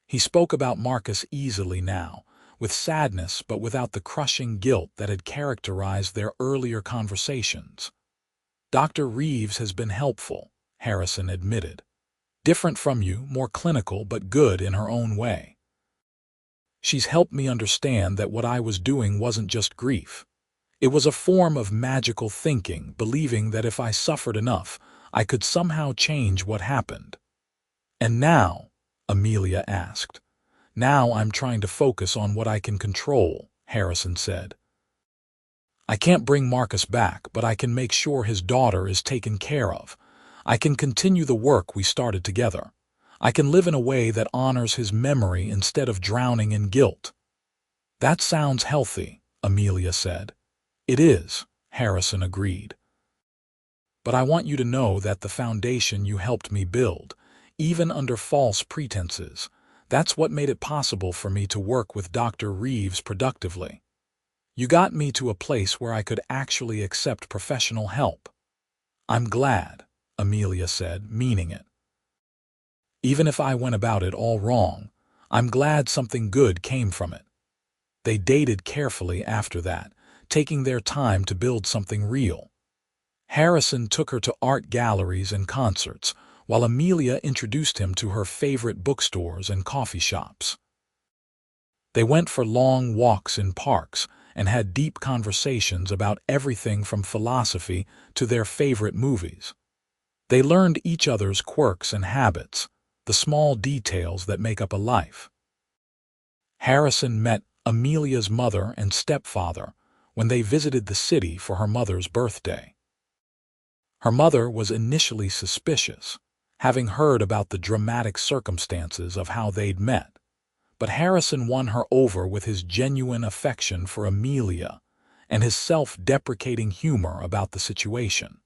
He spoke about Marcus easily now, with sadness but without the crushing guilt that had characterized their earlier conversations. "Dr. Reeves has been helpful," Harrison admitted. "Different from you, more clinical but good in her own way. She's helped me understand that what I was doing wasn't just grief. It was a form of magical thinking, believing that if I suffered enough, I could somehow change what happened." "And now?" Amelia asked. "Now I'm trying to focus on what I can control," Harrison said. "I can't bring Marcus back, but I can make sure his daughter is taken care of. I can continue the work we started together. I can live in a way that honors his memory instead of drowning in guilt." "That sounds healthy," Amelia said. "It is," Harrison agreed. "But I want you to know that the foundation you helped me build, even under false pretenses, that's what made it possible for me to work with Dr. Reeves productively. You got me to a place where I could actually accept professional help." "I'm glad," Amelia said, meaning it. "Even if I went about it all wrong, I'm glad something good came from it." They dated carefully after that, taking their time to build something real. Harrison took her to art galleries and concerts, while Amelia introduced him to her favorite bookstores and coffee shops. They went for long walks in parks and had deep conversations about everything from philosophy to their favorite movies. They learned each other's quirks and habits, the small details that make up a life. Harrison met Amelia's mother and stepfather when they visited the city for her mother's birthday. Her mother was initially suspicious, having heard about the dramatic circumstances of how they'd met, but Harrison won her over with his genuine affection for Amelia and his self-deprecating humor about the situation.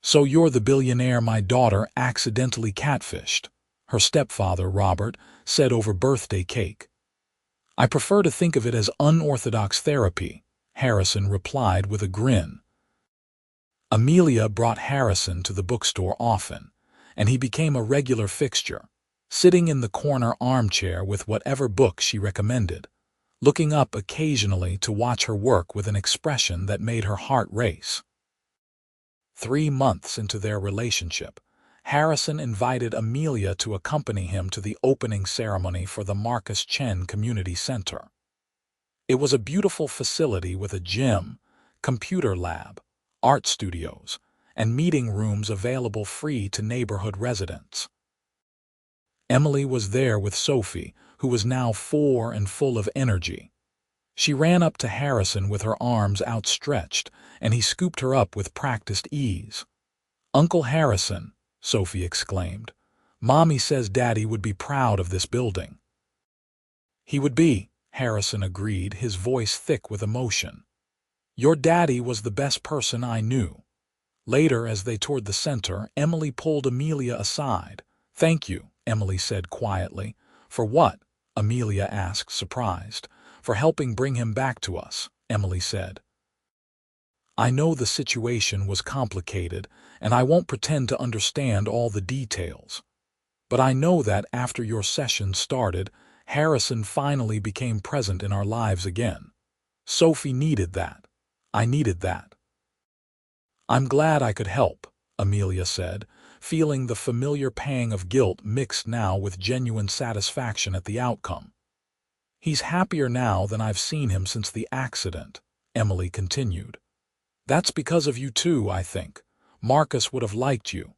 "So you're the billionaire my daughter accidentally catfished," her stepfather, Robert, said over birthday cake. "I prefer to think of it as unorthodox therapy," Harrison replied with a grin. Amelia brought Harrison to the bookstore often, and he became a regular fixture, sitting in the corner armchair with whatever book she recommended, looking up occasionally to watch her work with an expression that made her heart race. 3 months into their relationship, Harrison invited Amelia to accompany him to the opening ceremony for the Marcus Chen Community Center. It was a beautiful facility with a gym, computer lab, art studios, and meeting rooms available free to neighborhood residents. Emily was there with Sophie, who was now 4 and full of energy. She ran up to Harrison with her arms outstretched, and he scooped her up with practiced ease. "Uncle Harrison," Sophie exclaimed, "Mommy says Daddy would be proud of this building." "He would be," Harrison agreed, his voice thick with emotion. "Your daddy was the best person I knew." Later, as they toured the center, Emily pulled Amelia aside. "Thank you," Emily said quietly. "For what?" Amelia asked, surprised. "For helping bring him back to us," Emily said. "I know the situation was complicated, and I won't pretend to understand all the details. But I know that after your session started, Harrison finally became present in our lives again. Sophie needed that. I needed that." "I'm glad I could help," Amelia said, feeling the familiar pang of guilt mixed now with genuine satisfaction at the outcome. "He's happier now than I've seen him since the accident," Emily continued. "That's because of you too, I think. Marcus would have liked you.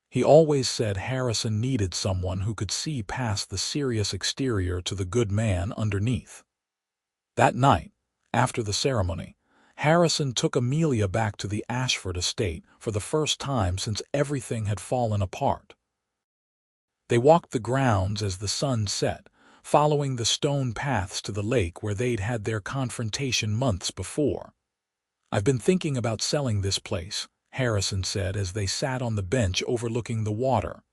He always said Harrison needed someone who could see past the serious exterior to the good man underneath." That night, after the ceremony, Harrison took Amelia back to the Ashford estate for the first time since everything had fallen apart. They walked the grounds as the sun set, following the stone paths to the lake where they'd had their confrontation months before. "I've been thinking about selling this place," Harrison said as they sat on the bench overlooking the water.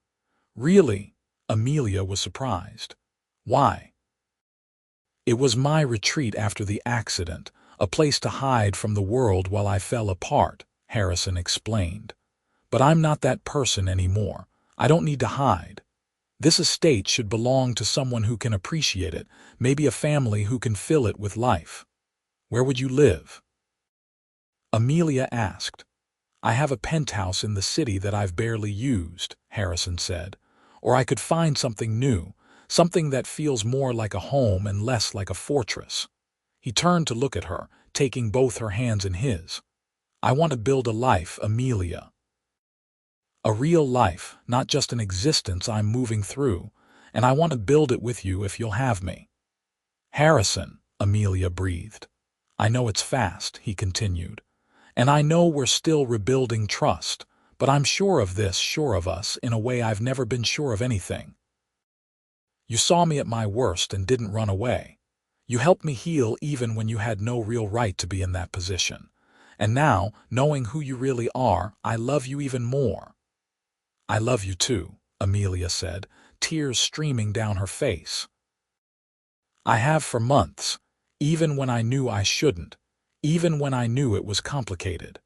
Really? Amelia was surprised. Why? It was my retreat after the accident, a place to hide from the world while I fell apart, Harrison explained. But I'm not that person anymore. I don't need to hide. This estate should belong to someone who can appreciate it, maybe a family who can fill it with life. Where would you live? Amelia asked. I have a penthouse in the city that I've barely used, Harrison said. Or I could find something new, something that feels more like a home and less like a fortress. He turned to look at her, taking both her hands in his. I want to build a life, Amelia. A real life, not just an existence I'm moving through, and I want to build it with you if you'll have me. Harrison, Amelia breathed. I know it's fast, he continued, and I know we're still rebuilding trust, but I'm sure of this, sure of us, in a way I've never been sure of anything. You saw me at my worst and didn't run away. You helped me heal even when you had no real right to be in that position. And now, knowing who you really are, I love you even more. I love you too, Amelia said, tears streaming down her face. I have for months, even when I knew I shouldn't, even when I knew it was complicated.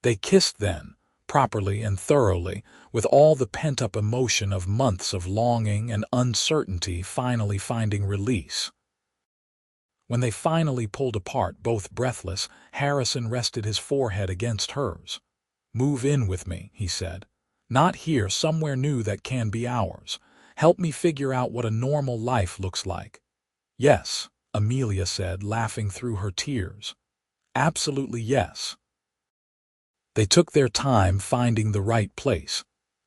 They kissed then, properly and thoroughly, with all the pent-up emotion of months of longing and uncertainty finally finding release. When they finally pulled apart, both breathless, Harrison rested his forehead against hers. Move in with me, he said. Not here, somewhere new that can be ours. Help me figure out what a normal life looks like. Yes, Amelia said, laughing through her tears. Absolutely yes. They took their time finding the right place,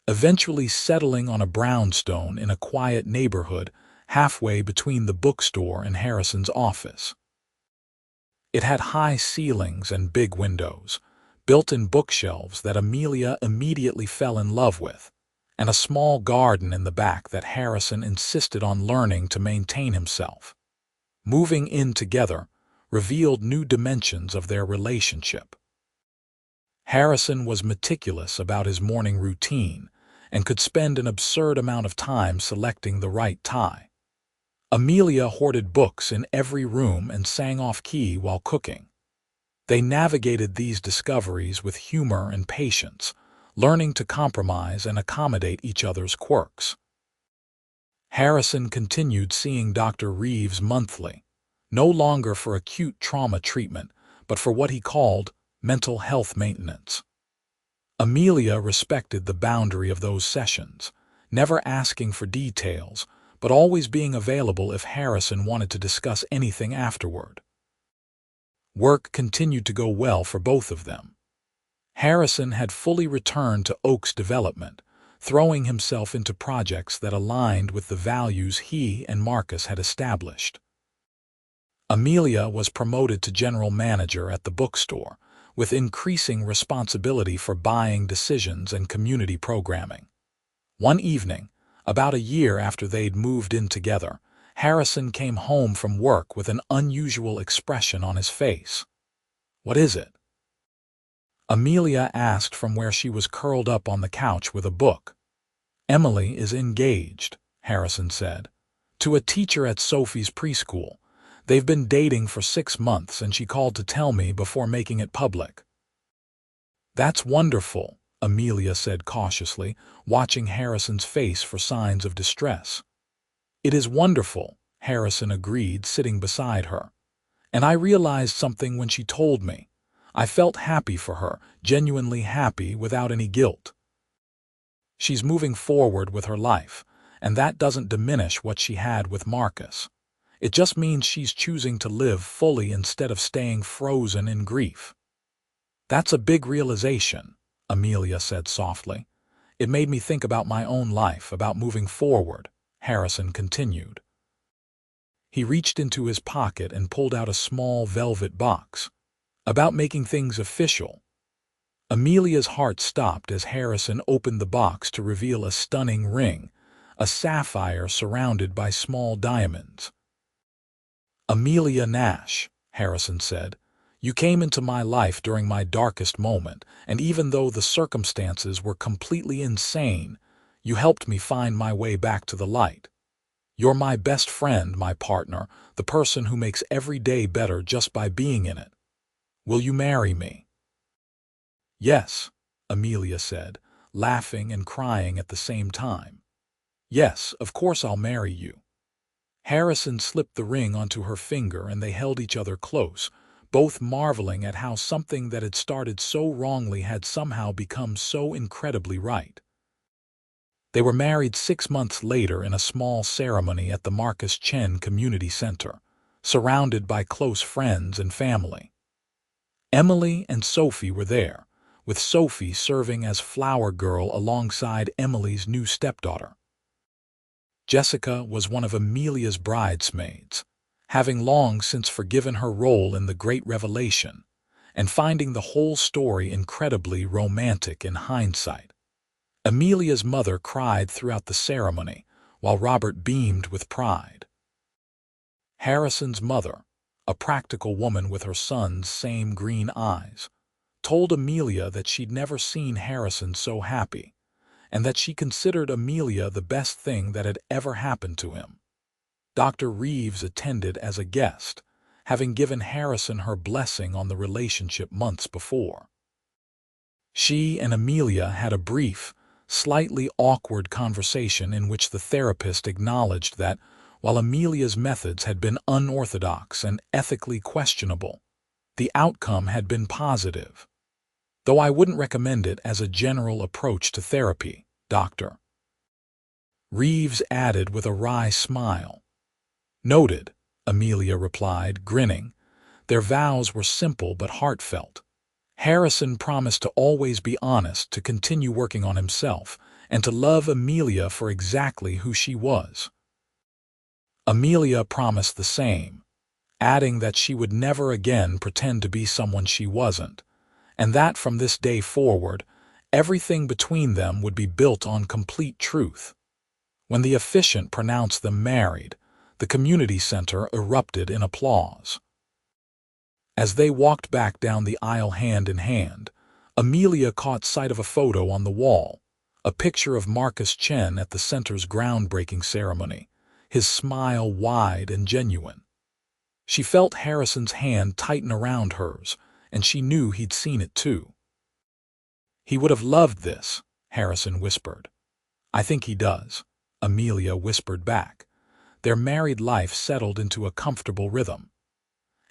eventually settling on a brownstone in a quiet neighborhood halfway between the bookstore and Harrison's office. It had high ceilings and big windows, built-in bookshelves that Amelia immediately fell in love with, and a small garden in the back that Harrison insisted on learning to maintain himself. Moving in together revealed new dimensions of their relationship. Harrison was meticulous about his morning routine and could spend an absurd amount of time selecting the right tie. Amelia hoarded books in every room and sang off-key while cooking. They navigated these discoveries with humor and patience, learning to compromise and accommodate each other's quirks. Harrison continued seeing Dr. Reeves monthly, no longer for acute trauma treatment, but for what he called mental health maintenance. Amelia respected the boundary of those sessions, never asking for details, but always being available if Harrison wanted to discuss anything afterward. Work continued to go well for both of them. Harrison had fully returned to Oak's development, throwing himself into projects that aligned with the values he and Marcus had established. Amelia was promoted to general manager at the bookstore, with increasing responsibility for buying decisions and community programming. One evening, about a year after they'd moved in together, Harrison came home from work with an unusual expression on his face. What is it? Amelia asked from where she was curled up on the couch with a book. Emily is engaged, Harrison said, to a teacher at Sophie's preschool. They've been dating for 6 months and she called to tell me before making it public. That's wonderful, Amelia said cautiously, watching Harrison's face for signs of distress. It is wonderful, Harrison agreed, sitting beside her. And I realized something when she told me. I felt happy for her, genuinely happy without any guilt. She's moving forward with her life, and that doesn't diminish what she had with Marcus. It just means she's choosing to live fully instead of staying frozen in grief. That's a big realization, Amelia said softly. It made me think about my own life, about moving forward, Harrison continued. He reached into his pocket and pulled out a small velvet box. About making things official. Amelia's heart stopped as Harrison opened the box to reveal a stunning ring, a sapphire surrounded by small diamonds. Amelia Nash, Harrison said, you came into my life during my darkest moment, and even though the circumstances were completely insane, You helped me find my way back to the light. You're my best friend, my partner, the person who makes every day better just by being in it. Will you marry me?" "Yes," Amelia said, laughing and crying at the same time. "Yes, of course I'll marry you." Harrison slipped the ring onto her finger and they held each other close, both marveling at how something that had started so wrongly had somehow become so incredibly right. They were married 6 months later in a small ceremony at the Marcus Chen Community Center, surrounded by close friends and family. Emily and Sophie were there, with Sophie serving as flower girl alongside Emily's new stepdaughter. Jessica was one of Amelia's bridesmaids, having long since forgiven her role in the Great Revelation, and finding the whole story incredibly romantic in hindsight. Amelia's mother cried throughout the ceremony, while Robert beamed with pride. Harrison's mother, a practical woman with her son's same green eyes, told Amelia that she'd never seen Harrison so happy, and that she considered Amelia the best thing that had ever happened to him. Dr. Reeves attended as a guest, having given Harrison her blessing on the relationship months before. She and Amelia had a brief, slightly awkward conversation in which the therapist acknowledged that, while Amelia's methods had been unorthodox and ethically questionable, the outcome had been positive. "Though I wouldn't recommend it as a general approach to therapy, Dr. Reeves added with a wry smile. "Noted," Amelia replied, grinning. Their vows were simple but heartfelt. Harrison promised to always be honest, to continue working on himself, and to love Amelia for exactly who she was. Amelia promised the same, adding that she would never again pretend to be someone she wasn't, and that from this day forward, everything between them would be built on complete truth. When the officiant pronounced them married, the community center erupted in applause. As they walked back down the aisle hand in hand, Amelia caught sight of a photo on the wall, a picture of Marcus Chen at the center's groundbreaking ceremony, his smile wide and genuine. She felt Harrison's hand tighten around hers, and she knew he'd seen it too. "He would have loved this," Harrison whispered. "I think he does," Amelia whispered back. Their married life settled into a comfortable rhythm.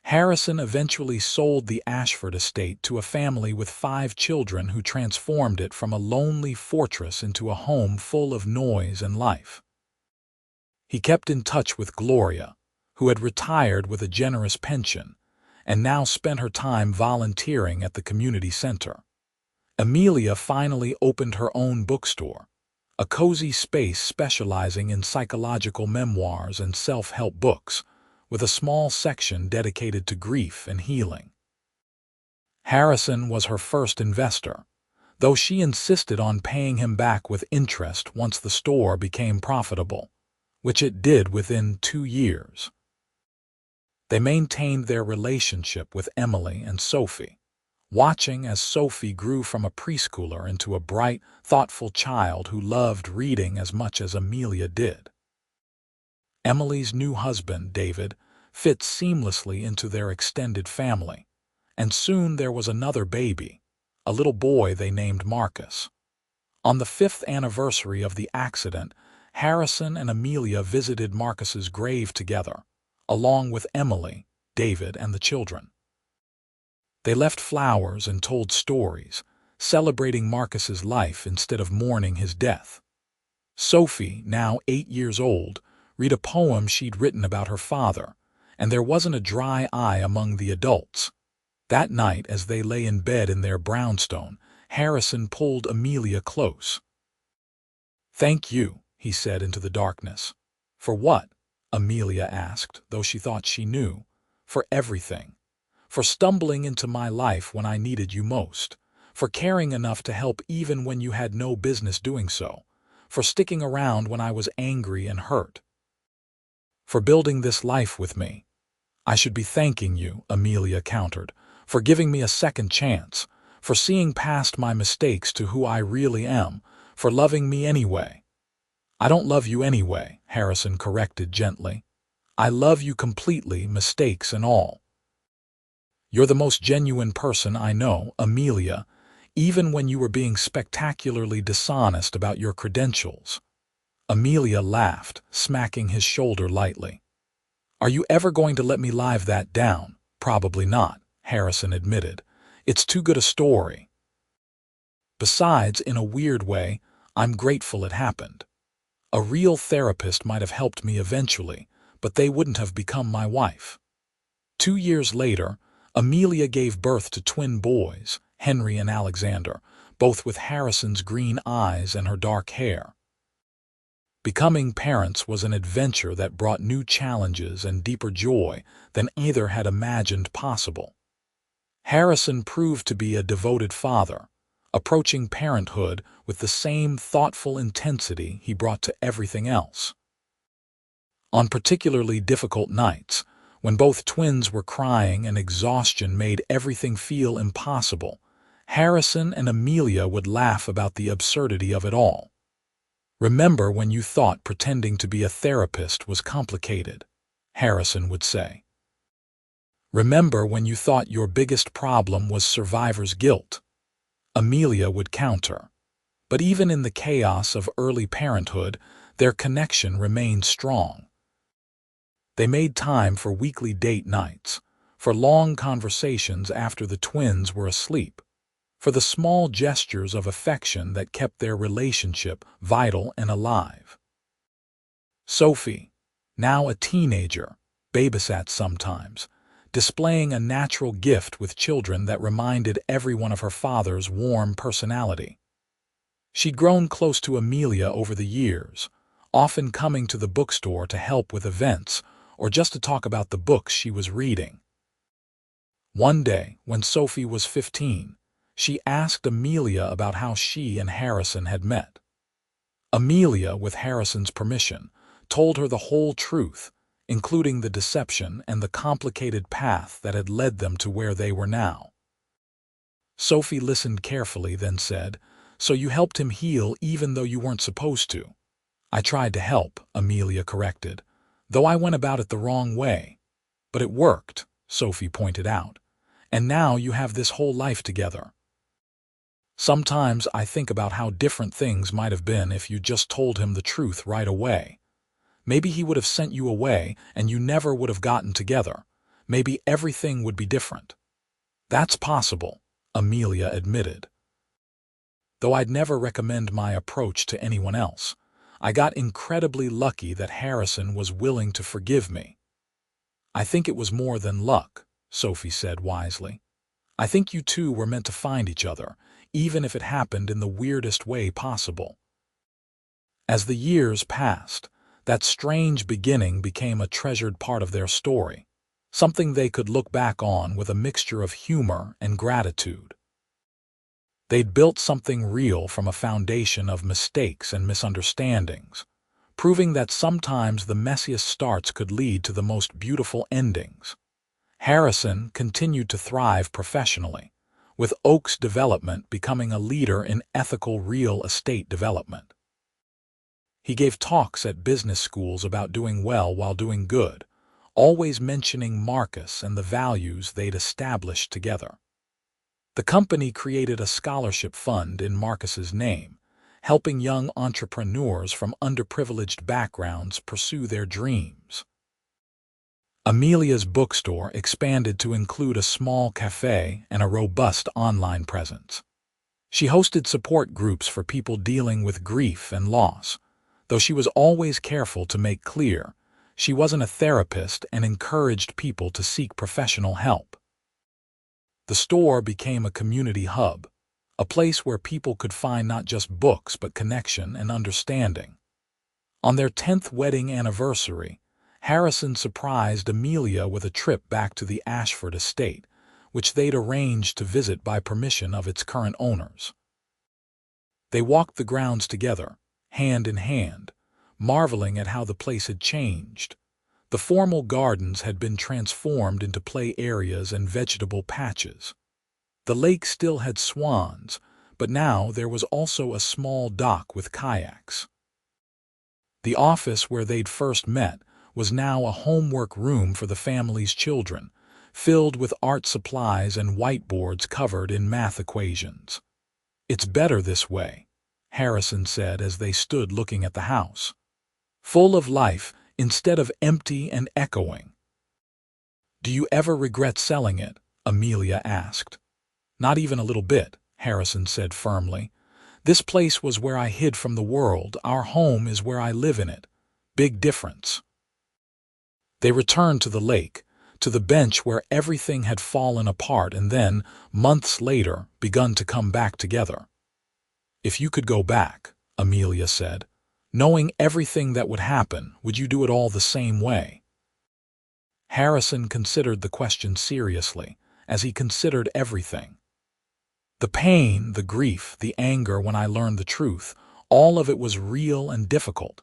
Harrison eventually sold the Ashford estate to a family with 5 children who transformed it from a lonely fortress into a home full of noise and life. He kept in touch with Gloria, who had retired with a generous pension, and now spent her time volunteering at the community center. Amelia finally opened her own bookstore, a cozy space specializing in psychological memoirs and self-help books, with a small section dedicated to grief and healing. Harrison was her first investor, though she insisted on paying him back with interest once the store became profitable, which it did within 2 years. They maintained their relationship with Emily and Sophie, watching as Sophie grew from a preschooler into a bright, thoughtful child who loved reading as much as Amelia did. Emily's new husband, David, fit seamlessly into their extended family, and soon there was another baby, a little boy they named Marcus. On the 5th anniversary of the accident, Harrison and Amelia visited Marcus's grave together, along with Emily, David, and the children. They left flowers and told stories, celebrating Marcus's life instead of mourning his death. Sophie, now 8 years old, read a poem she'd written about her father, and there wasn't a dry eye among the adults. That night, as they lay in bed in their brownstone, Harrison pulled Amelia close. "Thank you," he said into the darkness. "For what?" Amelia asked, though she thought she knew. "For everything. For stumbling into my life when I needed you most. For caring enough to help even when you had no business doing so. For sticking around when I was angry and hurt. For building this life with me." "I should be thanking you," Amelia countered, "for giving me a second chance, for seeing past my mistakes to who I really am, for loving me anyway." "I don't love you anyway," Harrison corrected gently. "I love you completely, mistakes and all. You're the most genuine person I know, Amelia, even when you were being spectacularly dishonest about your credentials." Amelia laughed, smacking his shoulder lightly. "Are you ever going to let me live that down?" "Probably not," Harrison admitted. "It's too good a story. Besides, in a weird way, I'm grateful it happened. A real therapist might have helped me eventually, but they wouldn't have become my wife." 2 years later, Amelia gave birth to twin boys, Henry and Alexander, both with Harrison's green eyes and her dark hair. Becoming parents was an adventure that brought new challenges and deeper joy than either had imagined possible. Harrison proved to be a devoted father, approaching parenthood with the same thoughtful intensity he brought to everything else. On particularly difficult nights, when both twins were crying and exhaustion made everything feel impossible, Harrison and Amelia would laugh about the absurdity of it all. "Remember when you thought pretending to be a therapist was complicated?" Harrison would say. "Remember when you thought your biggest problem was survivor's guilt?" Amelia would counter. But even in the chaos of early parenthood, their connection remained strong. They made time for weekly date nights, for long conversations after the twins were asleep, for the small gestures of affection that kept their relationship vital and alive. Sophie, now a teenager, babysat sometimes, displaying a natural gift with children that reminded everyone of her father's warm personality. She'd grown close to Amelia over the years, often coming to the bookstore to help with events or just to talk about the books she was reading. One day, when Sophie was 15, she asked Amelia about how she and Harrison had met. Amelia, with Harrison's permission, told her the whole truth, including the deception and the complicated path that had led them to where they were now. Sophie listened carefully, then said, "So you helped him heal even though you weren't supposed to?" "I tried to help," Amelia corrected, "though I went about it the wrong way. But it worked," Sophie pointed out, "and now you have this whole life together." "Sometimes I think about how different things might have been if you just told him the truth right away. Maybe he would have sent you away and you never would have gotten together. Maybe everything would be different." "That's possible," Amelia admitted. "Though I'd never recommend my approach to anyone else. I got incredibly lucky that Harrison was willing to forgive me." "I think it was more than luck," Sophie said wisely. "I think you two were meant to find each other, even if it happened in the weirdest way possible." As the years passed, that strange beginning became a treasured part of their story, something they could look back on with a mixture of humor and gratitude. They'd built something real from a foundation of mistakes and misunderstandings, proving that sometimes the messiest starts could lead to the most beautiful endings. Harrison continued to thrive professionally, with Oak's Development becoming a leader in ethical real estate development. He gave talks at business schools about doing well while doing good, always mentioning Marcus and the values they'd established together. The company created a scholarship fund in Marcus's name, helping young entrepreneurs from underprivileged backgrounds pursue their dreams. Amelia's bookstore expanded to include a small cafe and a robust online presence. She hosted support groups for people dealing with grief and loss, though she was always careful to make clear she wasn't a therapist and encouraged people to seek professional help. The store became a community hub, a place where people could find not just books but connection and understanding. On their 10th wedding anniversary, Harrison surprised Amelia with a trip back to the Ashford estate, which they'd arranged to visit by permission of its current owners. They walked the grounds together, hand in hand, marveling at how the place had changed. The formal gardens had been transformed into play areas and vegetable patches. The lake still had swans, but now there was also a small dock with kayaks. The office where they'd first met was now a homework room for the family's children, filled with art supplies and whiteboards covered in math equations. "It's better this way," Harrison said as they stood looking at the house. "Full of life instead of empty and echoing." "Do you ever regret selling it?" Amelia asked. "Not even a little bit," Harrison said firmly. "This place was where I hid from the world. Our home is where I live in it. Big difference." They returned to the lake, to the bench where everything had fallen apart and then, months later, begun to come back together. "If you could go back," Amelia said, "knowing everything that would happen, would you do it all the same way?" Harrison considered the question seriously, as he considered everything. "The pain, the grief, the anger when I learned the truth, all of it was real and difficult.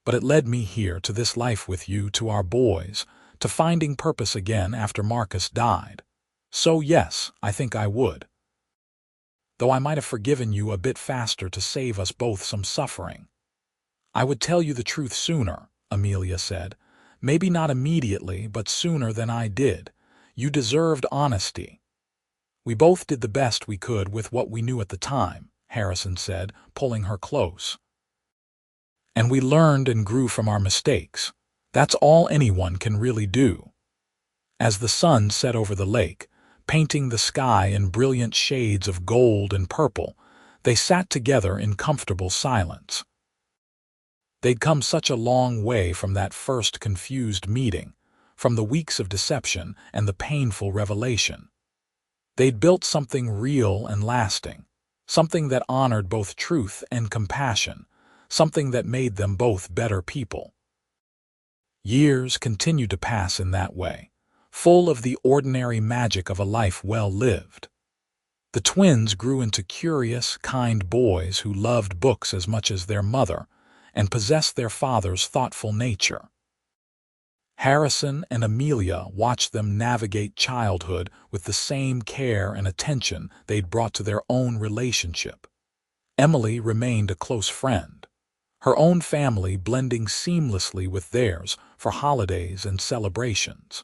But it led me here to this life with you, to our boys, to finding purpose again after Marcus died. So yes, I think I would. Though I might have forgiven you a bit faster to save us both some suffering." "I would tell you the truth sooner," Amelia said. "Maybe not immediately, but sooner than I did. You deserved honesty." "We both did the best we could with what we knew at the time," Harrison said, pulling her close. "And we learned and grew from our mistakes. That's all anyone can really do." As the sun set over the lake, painting the sky in brilliant shades of gold and purple, they sat together in comfortable silence. They'd come such a long way from that first confused meeting, from the weeks of deception and the painful revelation. They'd built something real and lasting, something that honored both truth and compassion, something that made them both better people. Years continued to pass in that way, full of the ordinary magic of a life well lived. The twins grew into curious, kind boys who loved books as much as their mother and possessed their father's thoughtful nature. Harrison and Amelia watched them navigate childhood with the same care and attention they'd brought to their own relationship. Emily remained a close friend, her own family blending seamlessly with theirs for holidays and celebrations.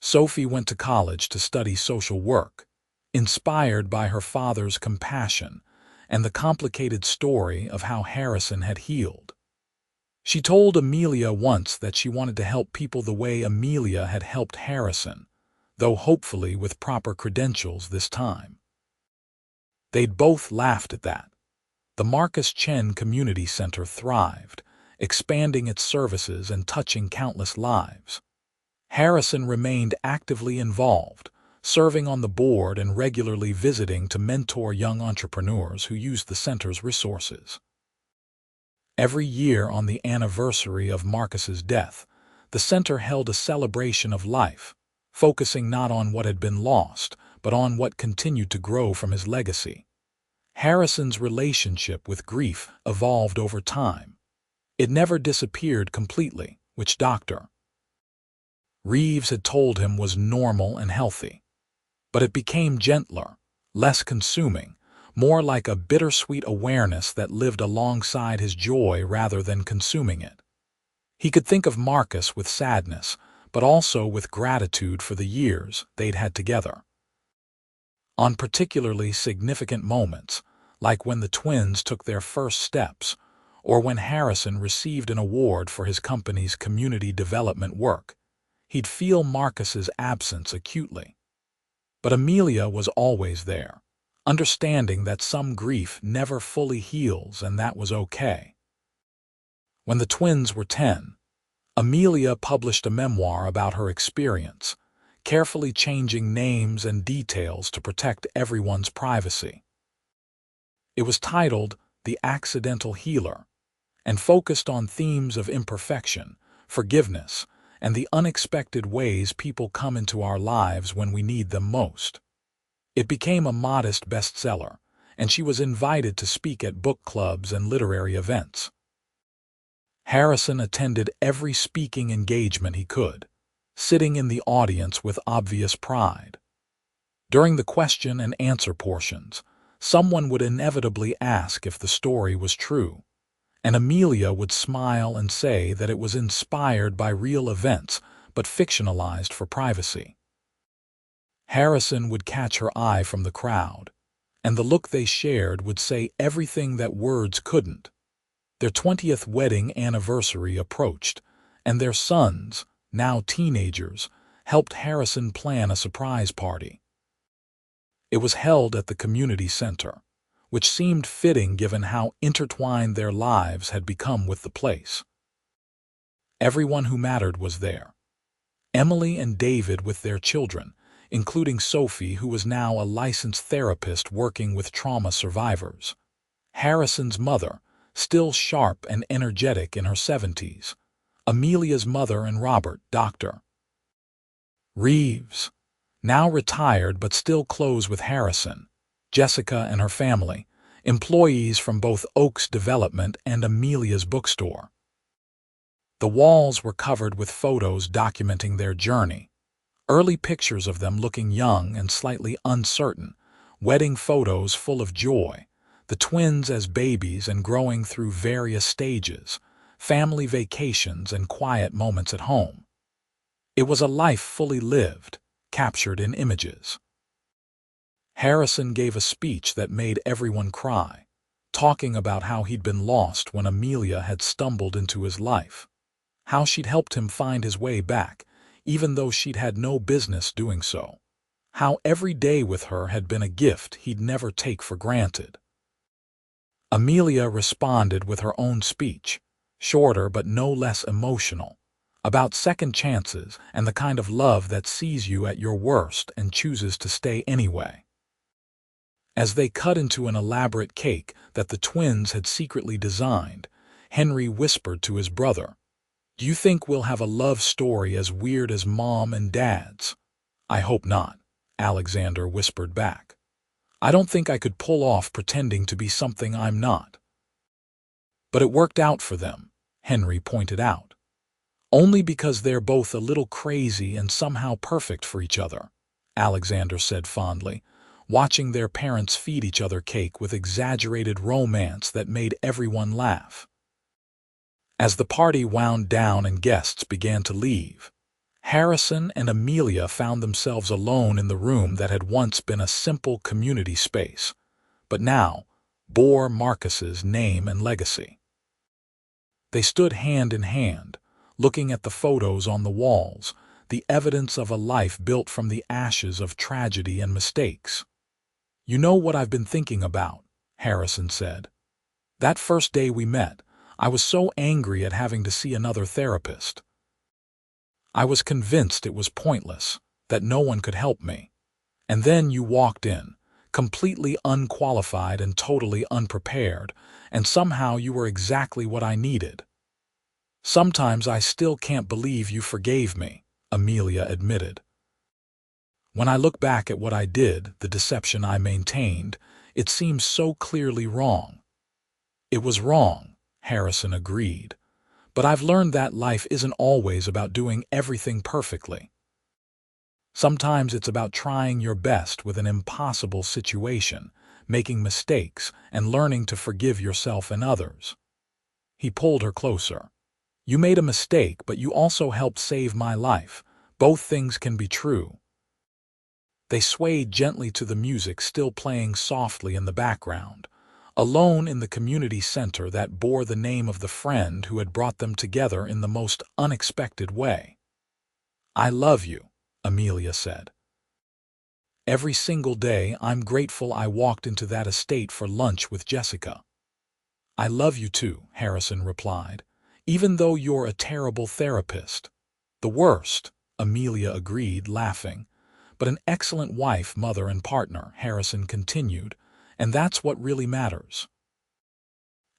Sophie went to college to study social work, inspired by her father's compassion and the complicated story of how Harrison had healed. She told Amelia once that she wanted to help people the way Amelia had helped Harrison, though hopefully with proper credentials this time. They'd both laughed at that. The Marcus Chen Community Center thrived, expanding its services and touching countless lives. Harrison remained actively involved, serving on the board and regularly visiting to mentor young entrepreneurs who used the center's resources. Every year on the anniversary of Marcus's death, the center held a celebration of life, focusing not on what had been lost, but on what continued to grow from his legacy. Harrison's relationship with grief evolved over time. It never disappeared completely, which Dr. Reeves had told him was normal and healthy. But it became gentler, less consuming, more like a bittersweet awareness that lived alongside his joy rather than consuming it. He could think of Marcus with sadness, but also with gratitude for the years they'd had together. On particularly significant moments, like when the twins took their first steps, or when Harrison received an award for his company's community development work, he'd feel Marcus's absence acutely. But Amelia was always there, understanding that some grief never fully heals and that was okay. When the twins were 10, Amelia published a memoir about her experience, carefully changing names and details to protect everyone's privacy. It was titled The Accidental Healer and focused on themes of imperfection, forgiveness, and the unexpected ways people come into our lives when we need them most. It became a modest bestseller, and she was invited to speak at book clubs and literary events. Harrison attended every speaking engagement he could, sitting in the audience with obvious pride. During the question and answer portions, someone would inevitably ask if the story was true, and Amelia would smile and say that it was inspired by real events but fictionalized for privacy. Harrison would catch her eye from the crowd, and the look they shared would say everything that words couldn't. Their 20th wedding anniversary approached, and their sons, now teenagers, helped Harrison plan a surprise party. It was held at the community center, which seemed fitting given how intertwined their lives had become with the place. Everyone who mattered was there. Emily and David with their children, including Sophie, who was now a licensed therapist working with trauma survivors. Harrison's mother, still sharp and energetic in her 70s. Amelia's mother and Robert, Dr. Reeves, now retired but still close with Harrison. Jessica and her family, employees from both Oak's development and Amelia's bookstore. The walls were covered with photos documenting their journey. Early pictures of them looking young and slightly uncertain, wedding photos full of joy, the twins as babies and growing through various stages, family vacations and quiet moments at home. It was a life fully lived, captured in images. Harrison gave a speech that made everyone cry, talking about how he'd been lost when Amelia had stumbled into his life, how she'd helped him find his way back, even though she'd had no business doing so, how every day with her had been a gift he'd never take for granted. Amelia responded with her own speech, shorter but no less emotional, about second chances and the kind of love that sees you at your worst and chooses to stay anyway. As they cut into an elaborate cake that the twins had secretly designed, Henry whispered to his brother, "Do you think we'll have a love story as weird as Mom and Dad's?" "I hope not," Alexander whispered back. "I don't think I could pull off pretending to be something I'm not." "But it worked out for them," Henry pointed out. "Only because they're both a little crazy and somehow perfect for each other," Alexander said fondly, watching their parents feed each other cake with exaggerated romance that made everyone laugh. As the party wound down and guests began to leave, Harrison and Amelia found themselves alone in the room that had once been a simple community space, but now bore Marcus's name and legacy. They stood hand in hand, looking at the photos on the walls, the evidence of a life built from the ashes of tragedy and mistakes. "You know what I've been thinking about," Harrison said. "That first day we met, I was so angry at having to see another therapist. I was convinced it was pointless, that no one could help me. And then you walked in, completely unqualified and totally unprepared, and somehow you were exactly what I needed." "Sometimes I still can't believe you forgave me," Amelia admitted. "When I look back at what I did, the deception I maintained, it seems so clearly wrong." "It was wrong," Harrison agreed. "But I've learned that life isn't always about doing everything perfectly. Sometimes it's about trying your best with an impossible situation, making mistakes, and learning to forgive yourself and others." He pulled her closer. "You made a mistake, but you also helped save my life. Both things can be true." They swayed gently to the music still playing softly in the background, alone in the community center that bore the name of the friend who had brought them together in the most unexpected way. "I love you," Amelia said. "Every single day I'm grateful I walked into that estate for lunch with Jessica." "I love you too," Harrison replied, "even though you're a terrible therapist." "The worst," Amelia agreed, laughing. "But an excellent wife, mother, and partner," Harrison continued, "and that's what really matters."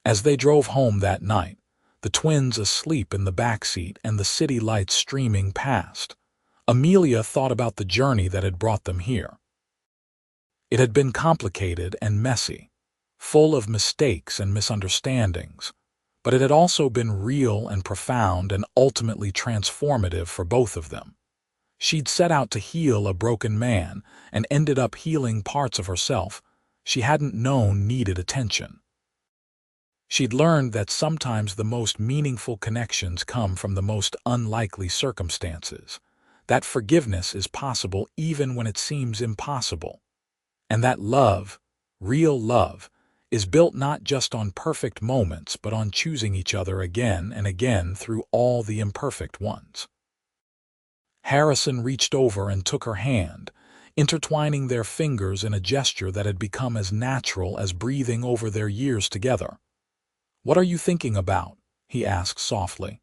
As they drove home that night, the twins asleep in the back seat and the city lights streaming past, Amelia thought about the journey that had brought them here. It had been complicated and messy, full of mistakes and misunderstandings, but it had also been real and profound and ultimately transformative for both of them. She'd set out to heal a broken man and ended up healing parts of herself she hadn't known needed attention. She'd learned that sometimes the most meaningful connections come from the most unlikely circumstances, that forgiveness is possible even when it seems impossible, and that love, real love, is built not just on perfect moments but on choosing each other again and again through all the imperfect ones. Harrison reached over and took her hand, intertwining their fingers in a gesture that had become as natural as breathing over their years together. "What are you thinking about?" he asked softly.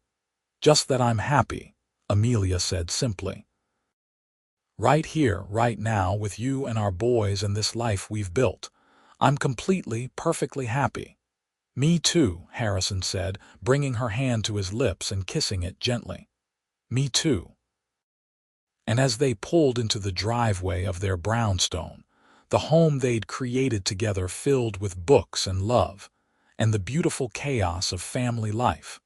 "Just that I'm happy," Amelia said simply. "Right here, right now, with you and our boys and this life we've built. I'm completely, perfectly happy." "Me too," Harrison said, bringing her hand to his lips and kissing it gently. "Me too." And as they pulled into the driveway of their brownstone, the home they'd created together filled with books and love, and the beautiful chaos of family life,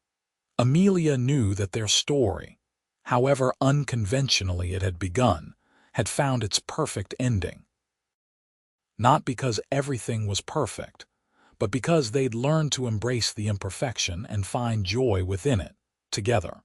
Amelia knew that their story, however unconventionally it had begun, had found its perfect ending. Not because everything was perfect, but because they'd learned to embrace the imperfection and find joy within it, together.